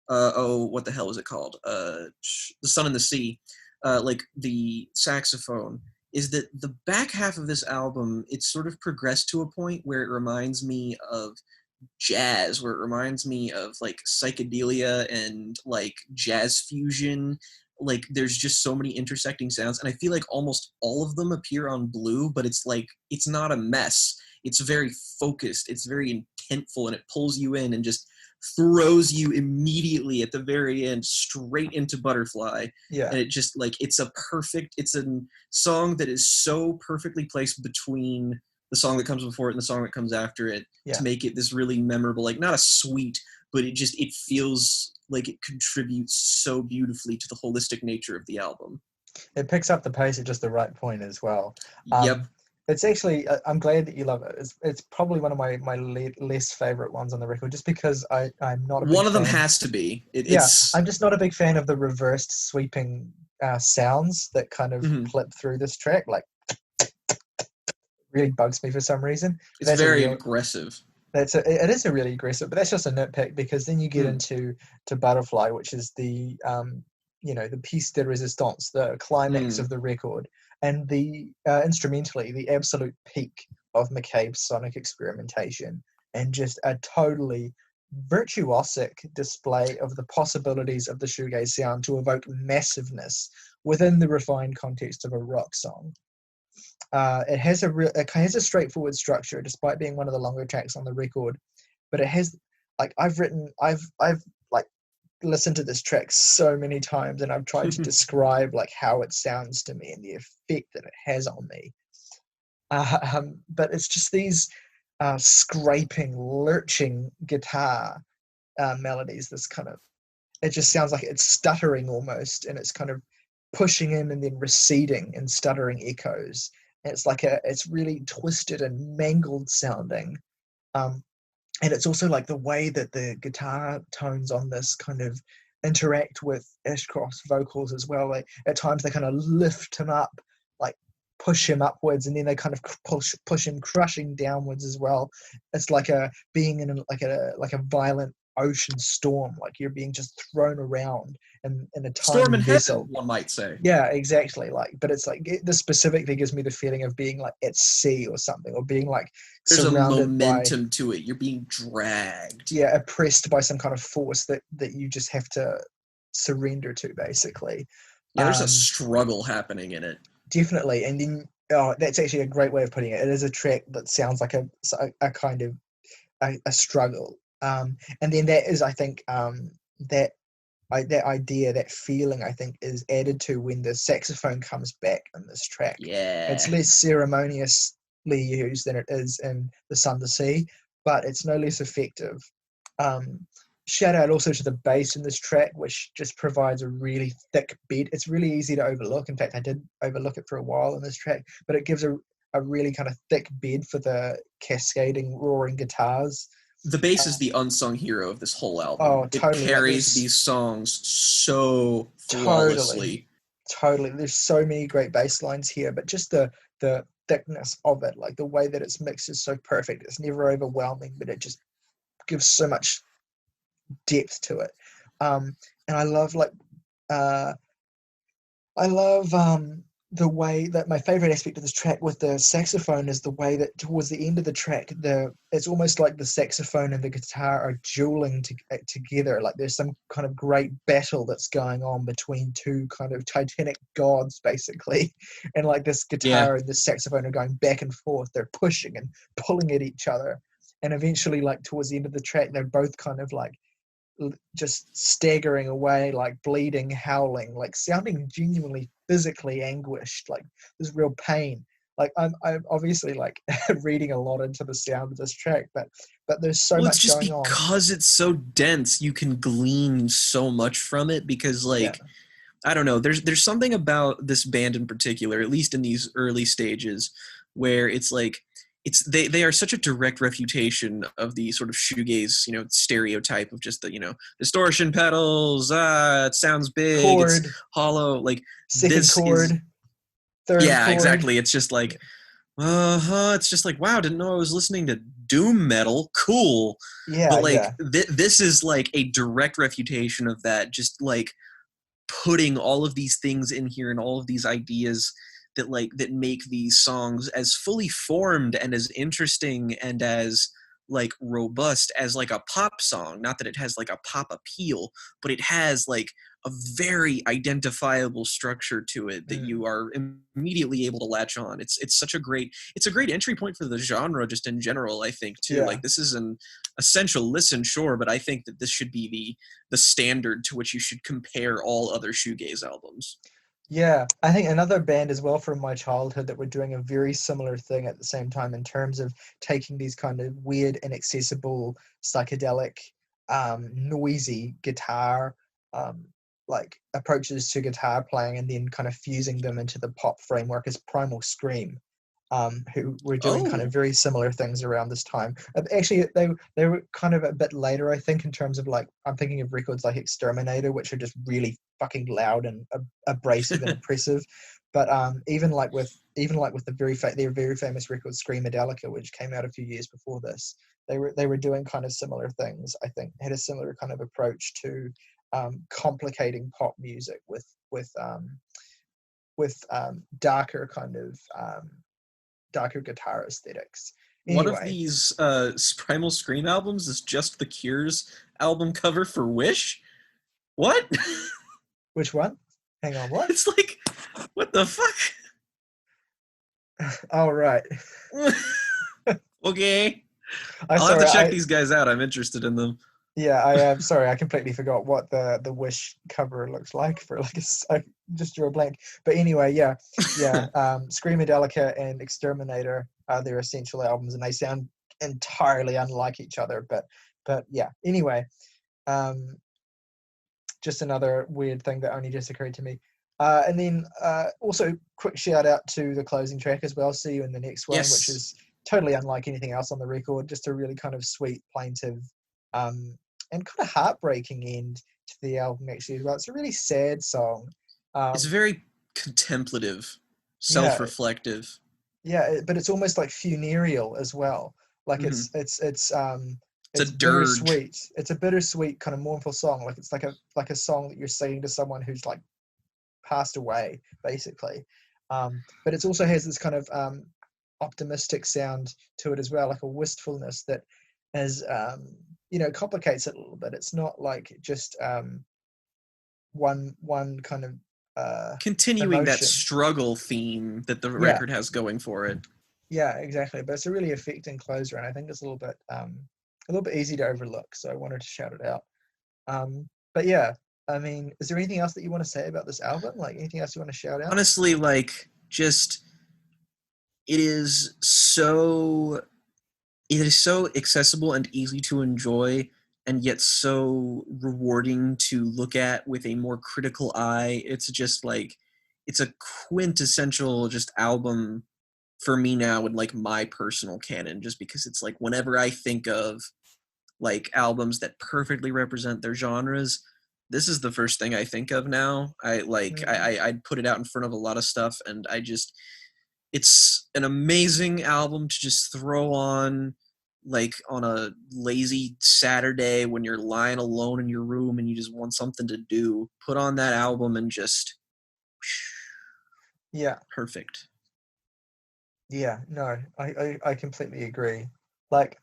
what the hell is it called, The Sun and the Sea, like the saxophone is that the back half of this album, it's sort of progressed to a point where it reminds me of jazz, where it reminds me of like psychedelia and like jazz fusion. Like there's just so many intersecting sounds, and I feel like almost all of them appear on Blue, but it's like it's not a mess. It's very focused, it's very intentful, and it pulls you in and just throws you immediately at the very end straight into Butterfly. Yeah. And it just like it's a song that is so perfectly placed between the song that comes before it and the song that comes after it to make it this really memorable, like not a suite, but it feels like it contributes so beautifully to the holistic nature of the album. It picks up the pace at just the right point as well. Yep. It's actually, I'm glad that you love it. It's probably one of my less favorite ones on the record, just because I'm not a big one of them fan. has to be. I'm just not a big fan of the reversed sweeping sounds that kind of clip through this track. Like, really bugs me for some reason. It's very aggressive. It is a really aggressive, but that's just a nitpick, because then you get into Butterfly, which is the the piece de resistance, the climax of the record, and the instrumentally the absolute peak of McCabe's sonic experimentation, and just a totally virtuosic display of the possibilities of the shoegaze sound to evoke massiveness within the refined context of a rock song. It has a straightforward structure, despite being one of the longer tracks on the record. But it has, like, I've like listened to this track so many times, and I've tried to describe like how it sounds to me and the effect that it has on me. But it's just these scraping, lurching guitar melodies. This kind of, it just sounds like it's stuttering almost, and it's kind of pushing in and then receding in stuttering echoes. It's really twisted and mangled sounding. And it's also like the way that the guitar tones on this kind of interact with Ashcroft's vocals as well. Like at times they kind of lift him up, like push him upwards, and then they kind of push him crushing downwards as well. It's like being in a violent ocean storm, like you're being just thrown around in a tiny storm in vessel, heaven, one might say. Yeah, exactly. Like, but it's like this specifically gives me the feeling of being like at sea or something, or being like there's surrounded a momentum to it. You're being dragged. Yeah, oppressed by some kind of force that you just have to surrender to, basically. Yeah, there's a struggle happening in it. Definitely, and then that's actually a great way of putting it. It is a track that sounds like a kind of a struggle. And then that is, I think, that idea, that feeling, I think, is added to when the saxophone comes back in this track. Yeah. It's less ceremoniously used than it is in The Sun to Sea, but it's no less effective. Shout out also to the bass in this track, which just provides a really thick beat. It's really easy to overlook. In fact, I did overlook it for a while in this track, but it gives a really kind of thick bed for the cascading, roaring guitars. The bass is the unsung hero of this whole album. Oh, totally. It carries these songs so flawlessly. Totally. There's so many great bass lines here, but just the thickness of it, like the way that it's mixed is so perfect. It's never overwhelming, but it just gives so much depth to it. And I love the way that my favorite aspect of this track with the saxophone is the way that towards the end of the track, it's almost like the saxophone and the guitar are dueling together. Like there's some kind of great battle that's going on between two kind of titanic gods, basically. And like this guitar and the saxophone are going back and forth. They're pushing and pulling at each other. And eventually, like towards the end of the track, they're both kind of like just staggering away, like bleeding, howling, like sounding genuinely physically anguished, like there's real pain. Like I'm obviously like reading a lot into the sound of this track, but there's so much going on. It's just because it's so dense, you can glean so much from it, because I don't know, there's something about this band in particular, at least in these early stages, where it's like they are such a direct refutation of the sort of shoegaze, stereotype of just the, distortion pedals, it sounds big, it's hollow, like second chord, third chord. Exactly. It's just like, it's just like, wow, didn't know I was listening to doom metal. Cool. Yeah. But like, this is like a direct refutation of that, just like putting all of these things in here and all of these ideas that make these songs as fully formed and as interesting and as like robust as like a pop song. Not that it has like a pop appeal, but it has like a very identifiable structure to it that you are immediately able to latch on. It's a great entry point for the genre just in general, I think, too. Like, this is an essential listen, sure, but I think that this should be the standard to which you should compare all other shoegaze albums. Yeah, I think another band as well from my childhood that were doing a very similar thing at the same time in terms of taking these kind of weird, inaccessible, psychedelic, noisy guitar like approaches to guitar playing and then kind of fusing them into the pop framework is Primal Scream, who were doing kind of very similar things around this time. Actually, they were kind of a bit later, I think, in terms of like, I'm thinking of records like Exterminator, which are just really fucking loud and abrasive and oppressive. But even with their very famous record Screamadelica, which came out a few years before this, they were doing kind of similar things. I think had a similar kind of approach to complicating pop music with darker kind of darker guitar aesthetics. Anyway. One of these Primal Scream albums is just The Cure's album cover for Wish. What? Which one? Hang on, what? It's like, what the fuck? Oh, right. Okay. I'll have to check these guys out. I'm interested in them. Yeah, I am sorry. I completely forgot what the Wish cover looks like for like I just drew a blank. But anyway, yeah. Screamadelica and Exterminator are their essential albums, and they sound entirely unlike each other. But yeah. Anyway, just another weird thing that only just occurred to me. And then also quick shout out to the closing track as well. See You in the Next One, which is totally unlike anything else on the record. Just a really kind of sweet, plaintive, and kind of heartbreaking end to the album actually as well. It's a really sad song. It's very contemplative, self-reflective. Yeah, but it's almost like funereal as well. Like it's a dirge. Bittersweet. It's a bittersweet kind of mournful song. Like it's like a song that you're singing to someone who's like passed away, basically. But it also has this kind of optimistic sound to it as well, like a wistfulness that is complicates it a little bit. It's not like just one kind of continuing emotion. That struggle theme that the record has going for it. Yeah, exactly. But it's a really affecting closer, and I think it's a little bit easy to overlook. So I wanted to shout it out. But yeah, I mean, is there anything else that you want to say about this album? Like anything else you want to shout out? Honestly, like just it is so accessible and easy to enjoy, and yet so rewarding to look at with a more critical eye. It's just like, it's a quintessential just album for me now in like my personal canon, just because it's like whenever I think of like albums that perfectly represent their genres, this is the first thing I think of now. I'd put it out in front of a lot of stuff, and it's an amazing album to just throw on like on a lazy Saturday when you're lying alone in your room and you just want something to do. Put on that album and just perfect. Yeah, no, I completely agree. Like,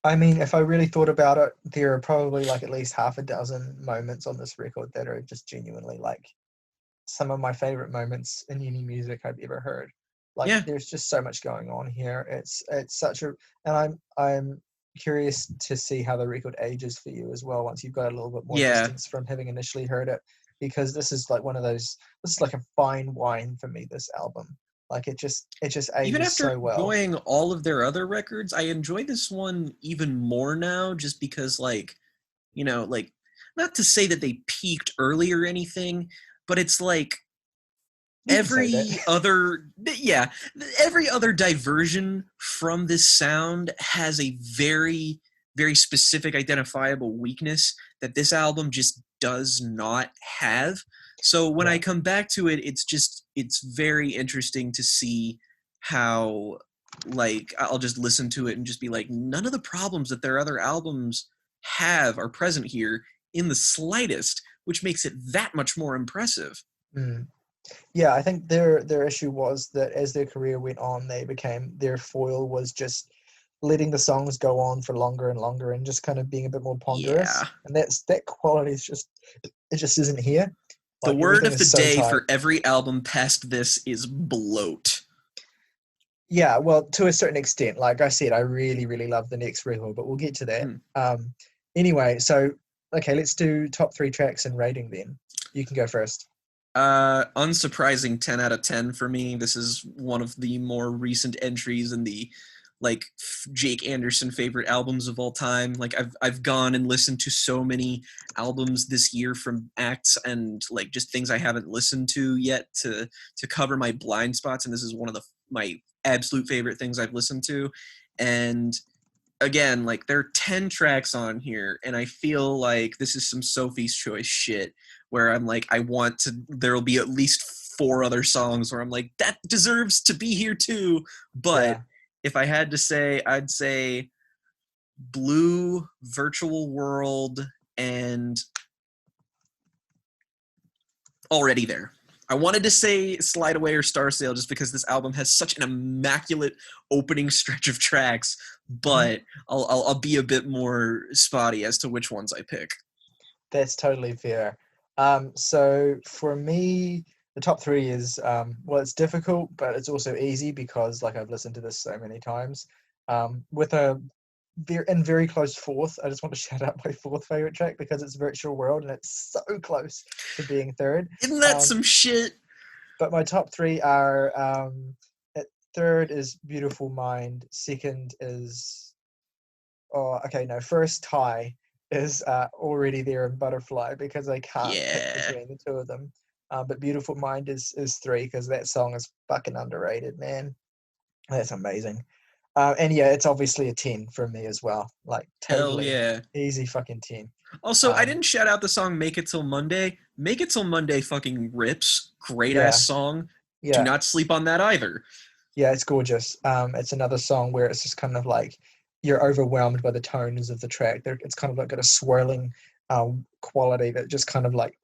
I mean, if I really thought about it, there are probably like at least half a dozen moments on this record that are just genuinely like some of my favorite moments in any music I've ever heard. Like, there's just so much going on here. It's such a, and I'm curious to see how the record ages for you as well once you've got a little bit more distance from having initially heard it, because this is like this is like a fine wine for me, this album. Like it just ages even after so well. Enjoying all of their other records, I enjoy this one even more now, just because like, like, not to say that they peaked early or anything, but it's like every other diversion from this sound has a very, very specific identifiable weakness that this album just does not have. So when I come back to it, it's very interesting to see how, like, I'll just listen to it and just be like, none of the problems that their other albums have are present here in the slightest, which makes it that much more impressive. Yeah, I think their issue was that as their career went on, their foil was just letting the songs go on for longer and longer and just kind of being a bit more ponderous. Yeah. And that quality is just, it just isn't here. The Like word everything of the is so day tight. for every album past this is bloat. Yeah, well, to a certain extent. Like I said, I really, really love the next record, but we'll get to that. Anyway, so okay, let's do top 3 tracks and rating then. You can go first. Unsurprising 10 out of 10 for me. This is one of the more recent entries in the like Jake Anderson favorite albums of all time. Like I've gone and listened to so many albums this year from acts and like just things I haven't listened to yet to cover my blind spots, and this is one of my absolute favorite things I've listened to. And again, like there are 10 tracks on here, and I feel like this is some Sophie's Choice shit where I'm like, there'll be at least 4 other songs where I'm like, that deserves to be here too. But if I had to say, I'd say Blue, Virtual World, and Already There. I wanted to say Slide Away or Star Sail just because this album has such an immaculate opening stretch of tracks, but I'll be a bit more spotty as to which ones I pick. That's totally fair. So for me, the top 3 is, well, it's difficult, but it's also easy because like I've listened to this so many times. With a very close fourth, I just want to shout out my 4th favorite track because it's Virtual World and it's so close to being 3rd. Isn't that some shit? But my top 3 are, at 3rd is Beautiful Mind, 2nd is, first tie is Already There and Butterfly because I can't pick between the 2 of them. But Beautiful Mind is 3 because that song is fucking underrated, man. That's amazing. And yeah, it's obviously a 10 from me as well. Like totally easy fucking 10. Also, I didn't shout out the song Make It Till Monday. Make It Till Monday fucking rips. Great ass song. Yeah. Do not sleep on that either. Yeah, it's gorgeous. It's another song where it's just kind of like you're overwhelmed by the tones of the track. It's kind of like got a swirling quality that just kind of like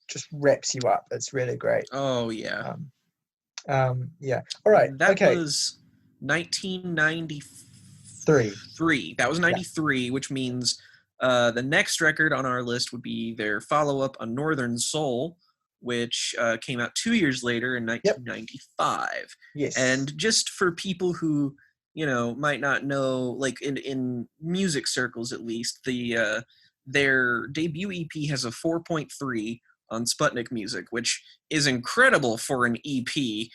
just wraps you up. It's really great. Oh yeah. Yeah. All right. That okay. was 1993. That was 93, which means the next record on our list would be their follow-up, A Northern Soul, which came out 2 years later in 1995. Yes. And just for people who, might not know, like in music circles at least, their debut EP has a 4.3 on Sputnik Music, which is incredible for an EP.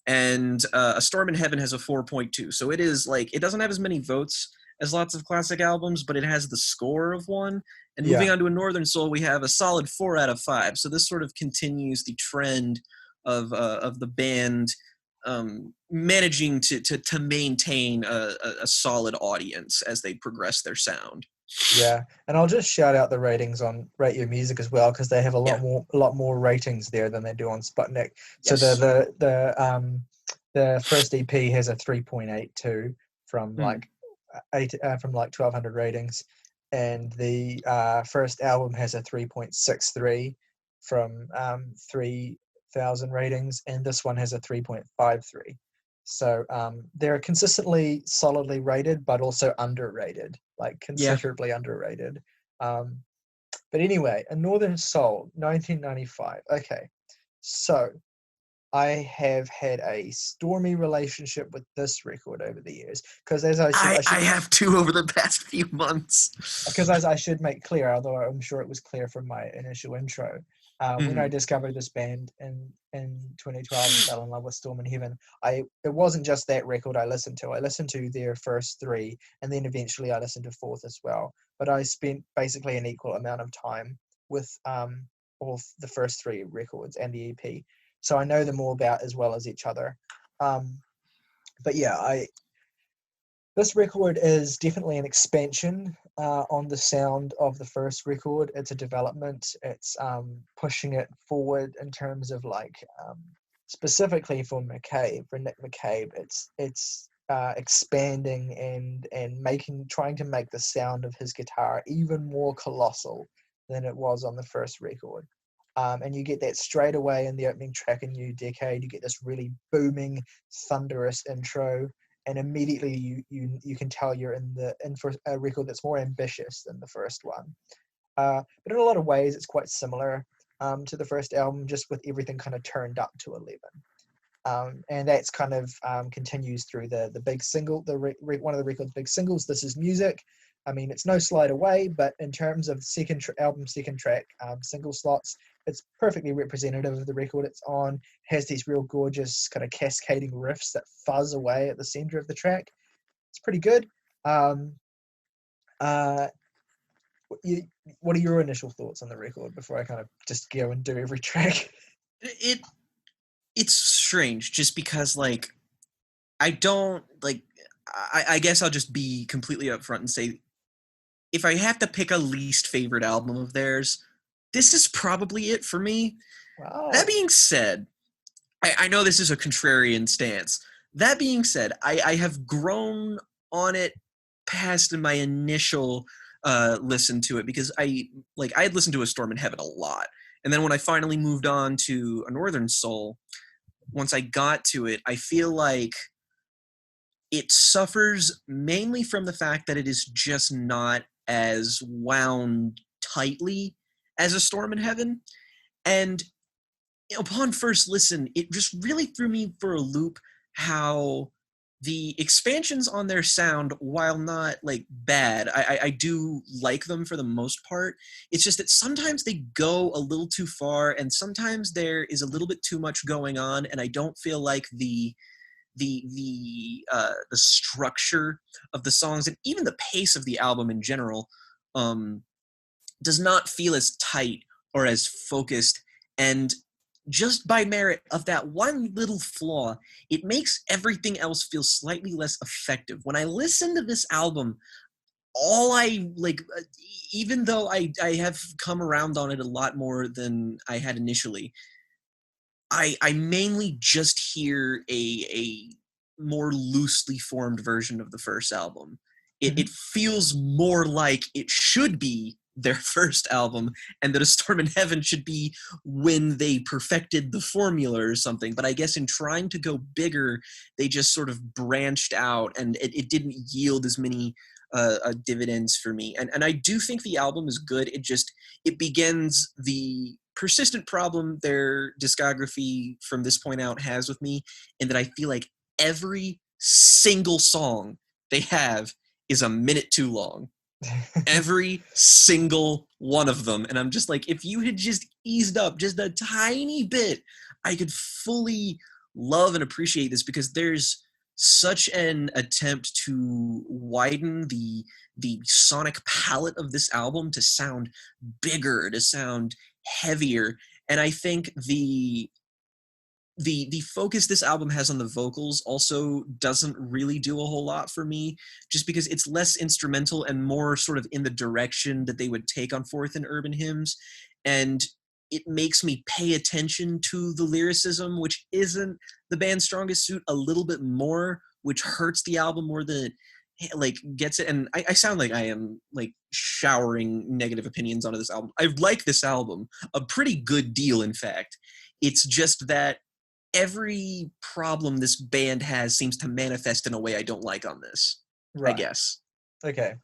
And A Storm in Heaven has a 4.2. So it is like, it doesn't have as many votes as lots of classic albums, but it has the score of one. And moving on to A Northern Soul, we have a solid 4 out of 5. So this sort of continues the trend of the band managing to maintain a solid audience as they progress their sound. Yeah, and I'll just shout out the ratings on Rate Your Music as well because they have a lot more ratings there than they do on Sputnik. So the first EP has a 3.82 from like 1,200 ratings, and the first album has a 3.63 from 3,000 ratings, and this one has a 3.53. So they're consistently solidly rated, but also underrated, like considerably underrated. But anyway, A Northern Soul, 1995. Okay, so I have had a stormy relationship with this record over the years because, as I said, I have too over the past few months. Because as I should make clear, although I'm sure it was clear from my initial intro, when I discovered this band in 2012 and fell in love with Storm in Heaven, it wasn't just that record I listened to. I listened to their first 3, and then eventually I listened to 4th as well. But I spent basically an equal amount of time with all the first 3 records and the EP, so I know them all about as well as each other. But yeah, this record is definitely an expansion on the sound of the first record. It's a development. It's pushing it forward in terms of like specifically for Nick McCabe. It's expanding and trying to make the sound of his guitar even more colossal than it was on the first record. And you get that straight away in the opening track, A New Decade. You get this really booming, thunderous intro, and immediately you can tell you're in for a record that's more ambitious than the first one. But in a lot of ways, it's quite similar to the first album, just with everything kind of turned up to 11. And that's kind of continues through the big single, one of the record's big singles, This Is Music. I mean, it's no slide away, but in terms of second track single slots, it's perfectly representative of the record it's on. It has these real gorgeous kind of cascading riffs that fuzz away at the center of the track. It's pretty good. What are your initial thoughts on the record before I kind of just go and do every track? It's strange just because, like, I don't, like, I guess I'll just be completely upfront and say, if I have to pick a least favorite album of theirs, this is probably it for me. Wow. That being said, I know this is a contrarian stance. That being said, I have grown on it past my initial listen to it, because I had listened to A Storm in Heaven a lot. And then when I finally moved on to A Northern Soul, once I got to it, I feel like it suffers mainly from the fact that it is just not as wound tightly as A Storm in Heaven. And upon first listen, it just really threw me for a loop how the expansions on their sound, while not like bad, I do like them for the most part. It's just that sometimes they go a little too far, and sometimes there is a little bit too much going on, and I don't feel like the structure of the songs and even the pace of the album in general does not feel as tight or as focused. And just by merit of that one little flaw, it makes everything else feel slightly less effective. When I listen to this album, all I like, even though I have come around on it a lot more than I had initially, I mainly just hear a more loosely formed version of the first album. It feels more like it should be their first album, and that A Storm in Heaven should be when they perfected the formula or something. But I guess in trying to go bigger, they just sort of branched out, and it didn't yield as many dividends for me. And I do think the album is good. It begins the persistent problem their discography from this point out has with me, in that I feel like every single song they have is a minute too long. Every single one of them. And I'm just like, if you had just eased up just a tiny bit, I could fully love and appreciate this, because there's such an attempt to widen the sonic palette of this album to sound bigger, to sound heavier. And I think the focus this album has on the vocals also doesn't really do a whole lot for me, just because it's less instrumental and more sort of in the direction that they would take on Fourth and Urban Hymns. And it makes me pay attention to the lyricism, which isn't the band's strongest suit, a little bit more, which hurts the album more than it like gets it. And I sound like I am like showering negative opinions onto this album. I like this album a pretty good deal, in fact. It's just that every problem this band has seems to manifest in a way I don't like on this. Right. I guess. Okay,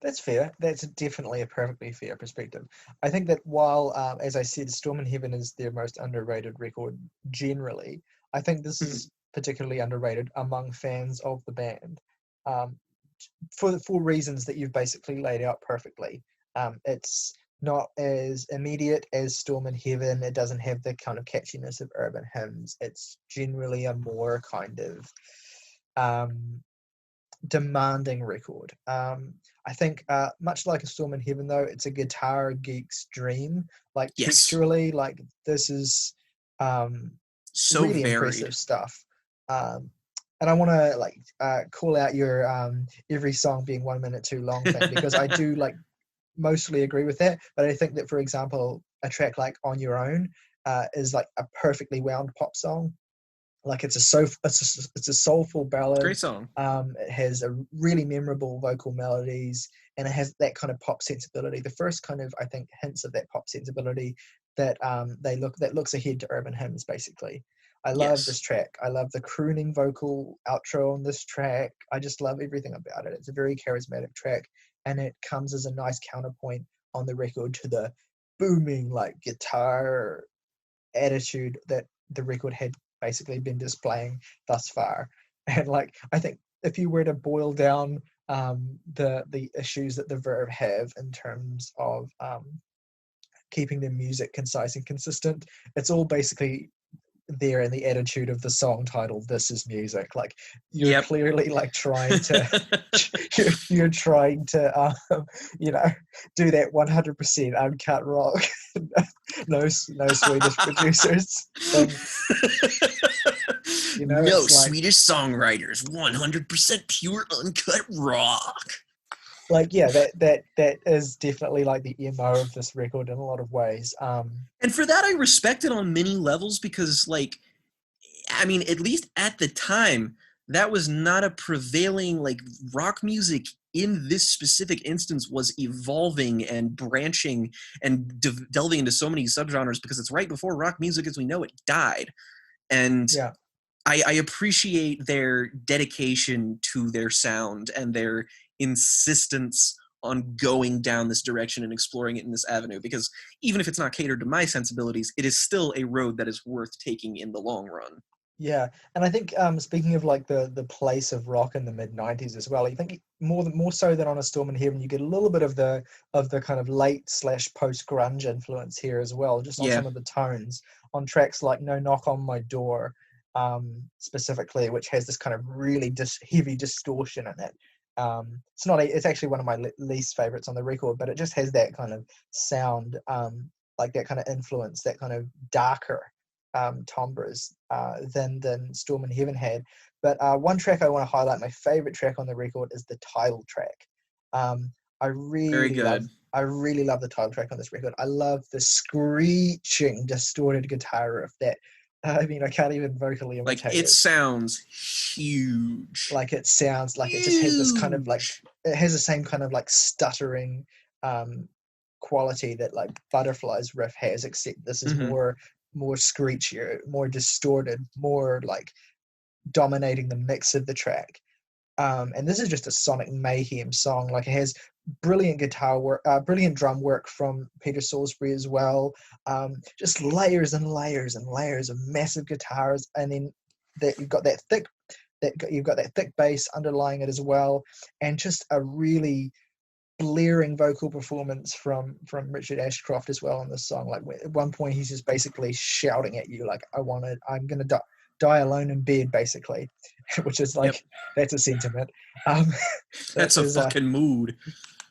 that's fair. That's definitely a perfectly fair perspective. I think that while, as I said, Storm in Heaven is their most underrated record generally, I think this is particularly underrated among fans of the band, for reasons that you've basically laid out perfectly. It's not as immediate as Storm in Heaven. It doesn't have the kind of catchiness of Urban Hymns. It's generally a more kind of demanding record. I think much like A Storm in Heaven, though, it's a guitar geek's dream. Like, texturally, like, this is so really varied. Impressive stuff. And I want to call out your every song being 1 minute too long thing, because I do mostly agree with that. But I think that, for example, a track like On Your Own is like a perfectly wound pop song. Like, it's a soulful ballad. Great song. It has a really memorable vocal melodies, and it has that kind of pop sensibility. The first kind of, I think, hints of that pop sensibility that looks ahead to urban hymns, basically. I love this Yes. track. I love the crooning vocal outro on this track. I just love everything about it. It's a very charismatic track, and it comes as a nice counterpoint on the record to the booming like guitar attitude that the record had basically been displaying thus far. And like, I think if you were to boil down the issues that the Verve have in terms of keeping their music concise and consistent, it's all basically there in the attitude of the song title, "This Is Music." Like, you're Yep. clearly like trying to you're trying to you know, do that 100% uncut rock, no Swedish producers thing. You know, No it's like, Swedish songwriters, 100% pure uncut rock. like, yeah, that is definitely like the MO of this record in a lot of ways. And for that, I respect it on many levels because, like, I mean, at least at the time, that was not a prevailing, like, rock music in this specific instance was evolving and branching and delving into so many subgenres because it's right before rock music as we know it died. And yeah. I appreciate their dedication to their sound and their insistence on going down this direction and exploring it in this avenue, because even if it's not catered to my sensibilities, it is still a road that is worth taking in the long run. Yeah, and I think speaking of like the place of rock in the mid-90s as well, I think more so than on A Storm in Heaven, you get a little bit of the kind of late / post grunge influence here as well, just on Yeah. some of the tones on tracks like No Knock on My Door, specifically, which has this kind of really heavy distortion in it. It's actually one of my least favorites on the record, but it just has that kind of sound, like that kind of influence, that kind of darker timbres than Storm in Heaven had. But one track I want to highlight, my favorite track on the record, is the title track. I Very really good. love the title track on this record. I love the screeching, distorted guitar riff that, I mean, I can't even vocally imitate Like, it sounds huge. Like, it sounds like it just has this kind of like, it has the same kind of like stuttering quality that like Butterfly's riff has, except this is more screechier, more distorted, more like dominating the mix of the track. And this is just a sonic mayhem song. Like, it has brilliant guitar work, brilliant drum work from Peter Salisbury as well. Just layers and layers and layers of massive guitars, and then you've got that thick bass underlying it as well, and just a really blaring vocal performance from Richard Ashcroft as well on this song. Like, at one point he's just basically shouting at you like, I'm gonna die alone in bed, basically, which is like, that's a sentiment. That's a fucking mood.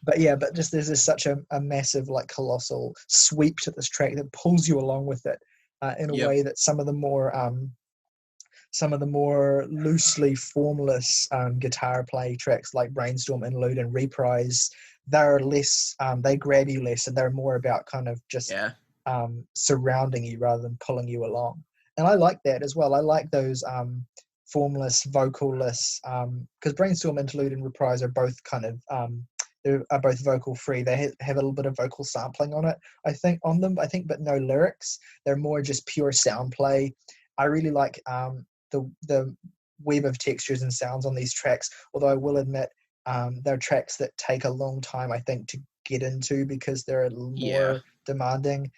But yeah, but just there's such a massive, like, colossal sweep to this track that pulls you along with it in a way that some of the more loosely formless guitar play tracks like Brainstorm, Interlude, and Reprise, they're less, they grab you less, and they're more about kind of just surrounding you rather than pulling you along. And I like that as well. I like those formless, vocalless, because Brainstorm, Interlude, and Reprise are both kind of are both vocal free. They have a little bit of vocal sampling on it, I think, but no lyrics. They're more just pure sound play. I really like the web of textures and sounds on these tracks, although I will admit they're tracks that take a long time, I think, to get into because they're a little more demanding.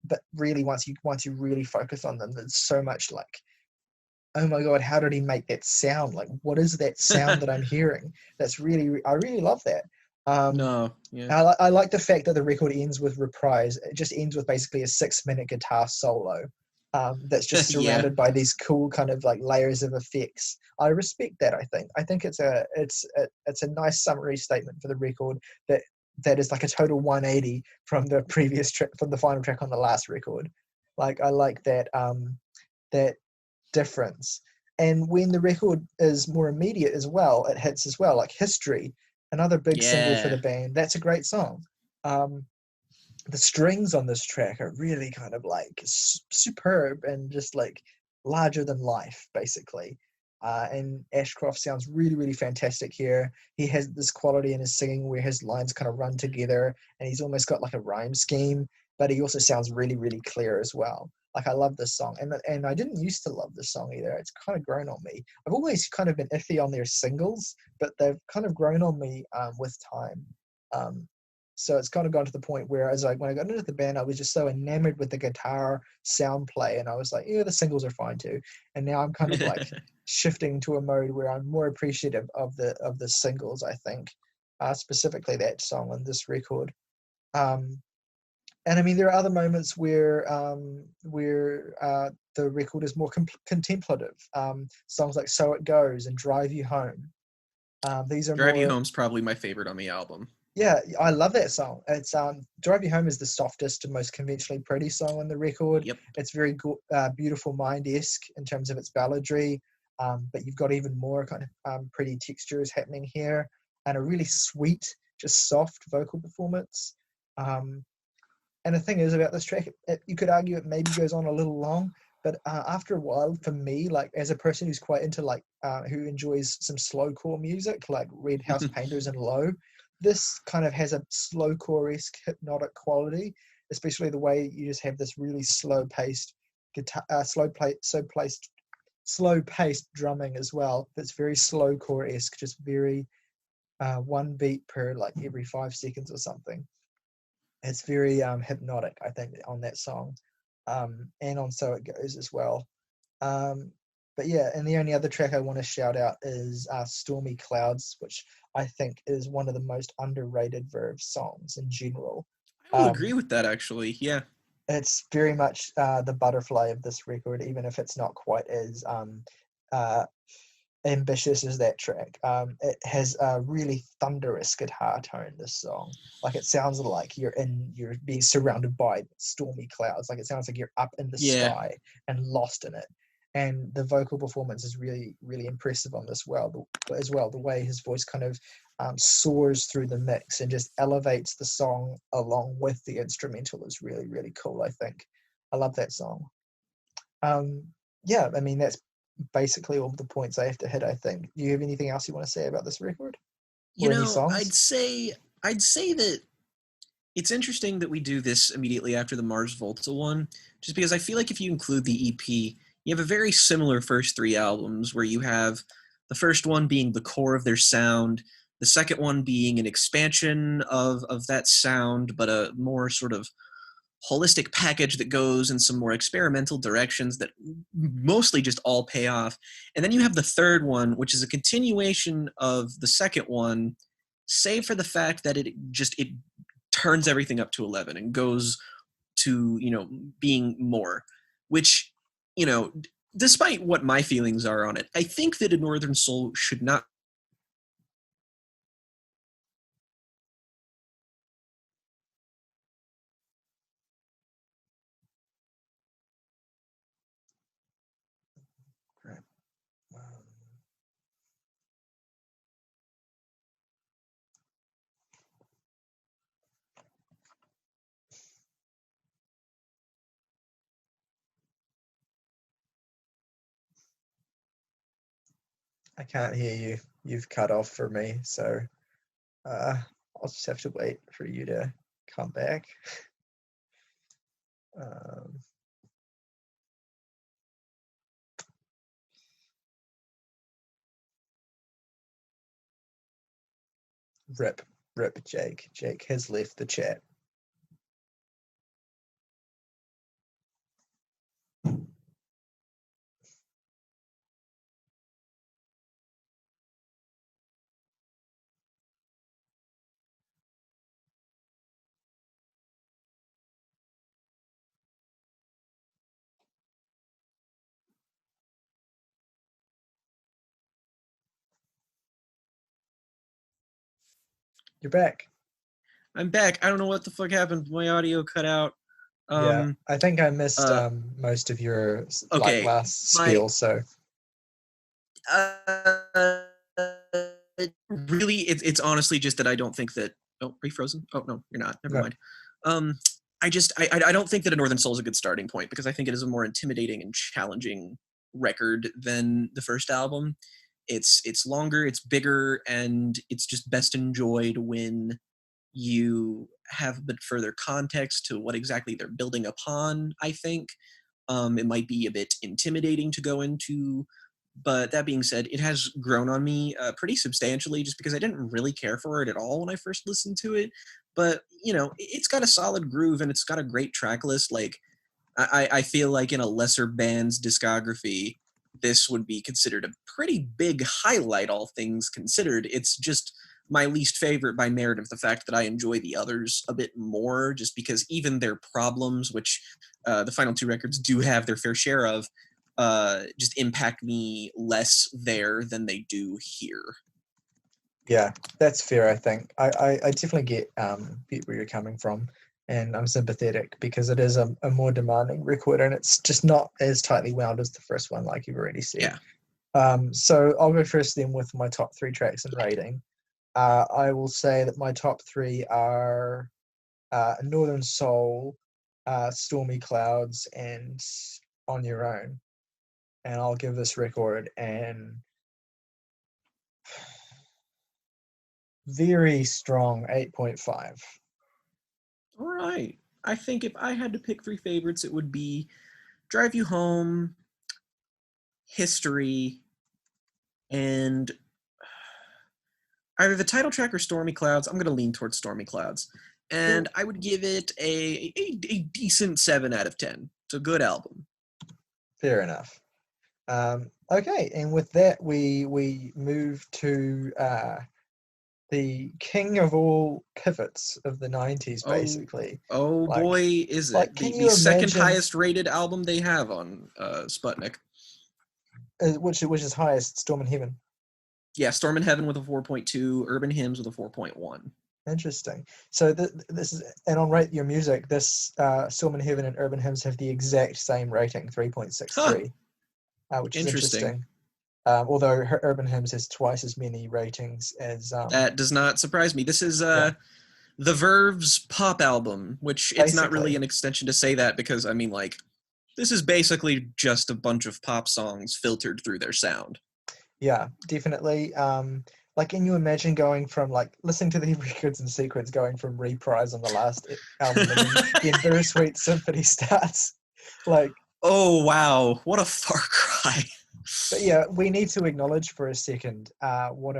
But really, once you really focus on them, there's so much like, oh my god, how did he make that sound? Like, what is that sound that I'm hearing? I really love that. I like the fact that the record ends with Reprise. It just ends with basically a 6-minute guitar solo that's just surrounded by these cool kind of like layers of effects. I respect that. I think it's a nice summary statement for the record that is like a total 180 from the previous track, from the final track on the last record. Like, I like that that difference. And when the record is more immediate as well, it hits as well, like History, another big single for the band. That's a great song. The strings on this track are really kind of like superb and just like larger than life, basically. And Ashcroft sounds really, really fantastic here. He has this quality in his singing where his lines kind of run together, and he's almost got like a rhyme scheme but he also sounds really, really clear as well. Like, I love this song, and I didn't used to love this song either. It's kind of grown on me. I've always kind of been iffy on their singles, but they've kind of grown on me with time. So it's kind of gone to the point where, when I got into the band, I was just so enamored with the guitar sound play, and I was like, yeah, the singles are fine too. And now I'm kind of like shifting to a mode where I'm more appreciative of the singles. I think, specifically that song on this record. And I mean, there are other moments where the record is more contemplative. Songs like "So It Goes" and "Drive You Home." These are Drive You more. Home's probably my favorite on the album. Yeah, I love that song. It's "Drive You Home" is the softest and most conventionally pretty song on the record. Yep. It's very Beautiful Mind-esque in terms of its balladry, but you've got even more kind of pretty textures happening here, and a really sweet, just soft vocal performance. And the thing is about this track, you could argue it maybe goes on a little long, but after a while, for me, like as a person who's quite into who enjoys some slowcore music, like Red House Painters and Low, this kind of has a slowcore-esque hypnotic quality, especially the way you just have this really slow-paced guitar, slow-paced drumming as well. That's very slowcore-esque, just very one beat per like every 5 seconds or something. It's very hypnotic, I think, on that song, and on "So It Goes" as well. But yeah, and the only other track I want to shout out is "Stormy Clouds," which I think is one of the most underrated Verve songs in general. I will agree with that, actually. Yeah. It's very much the butterfly of this record, even if it's not quite as ambitious as that track. It has a really thunderous guitar tone, this song. Like, it sounds like you're being surrounded by stormy clouds. Like, it sounds like you're up in the sky and lost in it. And the vocal performance is really, really impressive on this as well. The way his voice kind of soars through the mix and just elevates the song along with the instrumental is really, really cool, I think. I love that song. Yeah, I mean, that's basically all the points I have to hit, I think. Do you have anything else you want to say about this record? Any songs? I'd say that it's interesting that we do this immediately after the Mars Volta one, just because I feel like if you include the EP, you have a very similar first 3 albums where you have the first one being the core of their sound, the second one being an expansion of that sound, but a more sort of holistic package that goes in some more experimental directions that mostly just all pay off. And then you have the third one, which is a continuation of the second one, save for the fact that it turns everything up to 11 and goes to, being more, which, despite what my feelings are on it, I think that A Northern Soul should not I can't hear you. You've cut off for me, so I'll just have to wait for you to come back. Rip Jake. Jake has left the chat. You're back. I'm back. I don't know what the fuck happened. My audio cut out. Yeah, I think I missed most of your last spiel. So really, it's honestly just that I don't think that. Oh, are you frozen? Oh no, you're not. Never mind. I don't think that A Northern Soul is a good starting point because I think it is a more intimidating and challenging record than the first album. It's longer, it's bigger, and it's just best enjoyed when you have a bit further context to what exactly they're building upon, I think. It might be a bit intimidating to go into, but that being said, it has grown on me pretty substantially just because I didn't really care for it at all when I first listened to it. But, it's got a solid groove and it's got a great track list. Like, I feel like in a lesser band's discography, this would be considered a pretty big highlight, all things considered. It's just my least favorite by merit of the fact that I enjoy the others a bit more, just because even their problems, which the final two records do have their fair share of, just impact me less there than they do here. Yeah, that's fair. I think I definitely get where you're coming from, and I'm sympathetic because it is a more demanding record, and it's just not as tightly wound as the first one, like you've already said. Yeah. So I'll go first then with my top 3 tracks and rating. I will say that my top 3 are Northern Soul, Stormy Clouds, and On Your Own. And I'll give this record an very strong 8.5. All right. I think if I had to pick 3 favorites, it would be Drive You Home, History, and either the title track or Stormy Clouds. I'm going to lean towards Stormy Clouds. And I would give it a decent 7 out of 10. It's a good album. Fair enough. Okay, and with that, we move to the king of all pivots of the 90s, basically. Boy, is it. Like, the second highest rated album they have on Sputnik. Which is highest, Storm in Heaven. Yeah, Storm in Heaven with a 4.2, Urban Hymns with a 4.1. Interesting. So this is, and on Rate Your Music, this Storm in Heaven and Urban Hymns have the exact same rating, 3.63, which is interesting. Although Urban Hymns has twice as many ratings as... that does not surprise me. This is the Verve's pop album, which it's not really an extension to say that because, I mean, like, this is basically just a bunch of pop songs filtered through their sound. Yeah, definitely. Like, can you imagine going from, like, listening to the records in sequence, going from Reprise on the last album and then Bittersweet Symphony starts? Like... Oh, wow. What a far cry. But yeah, we need to acknowledge for a second I don't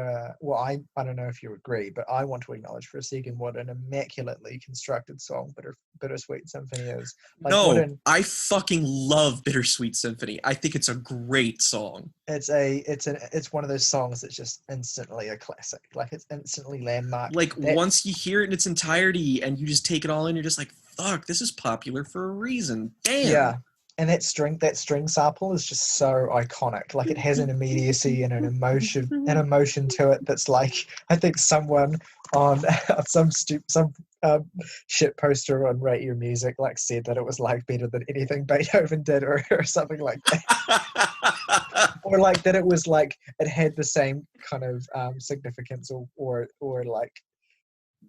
know if you agree, but I want to acknowledge for a second what an immaculately constructed song Bittersweet Symphony is. Like, I fucking love Bittersweet Symphony. I think it's a great song. It's one of those songs that's just instantly a classic. Like, it's instantly landmark. Like, once you hear it in its entirety and you just take it all in, you're just like, fuck, this is popular for a reason. Damn. Yeah. And that string sample is just so iconic. Like, it has an immediacy and an emotion to it that's like, I think someone on some shit poster on Rate Your Music like said that it was like better than anything Beethoven did or something like that. Or like that it was like it had the same kind of significance or like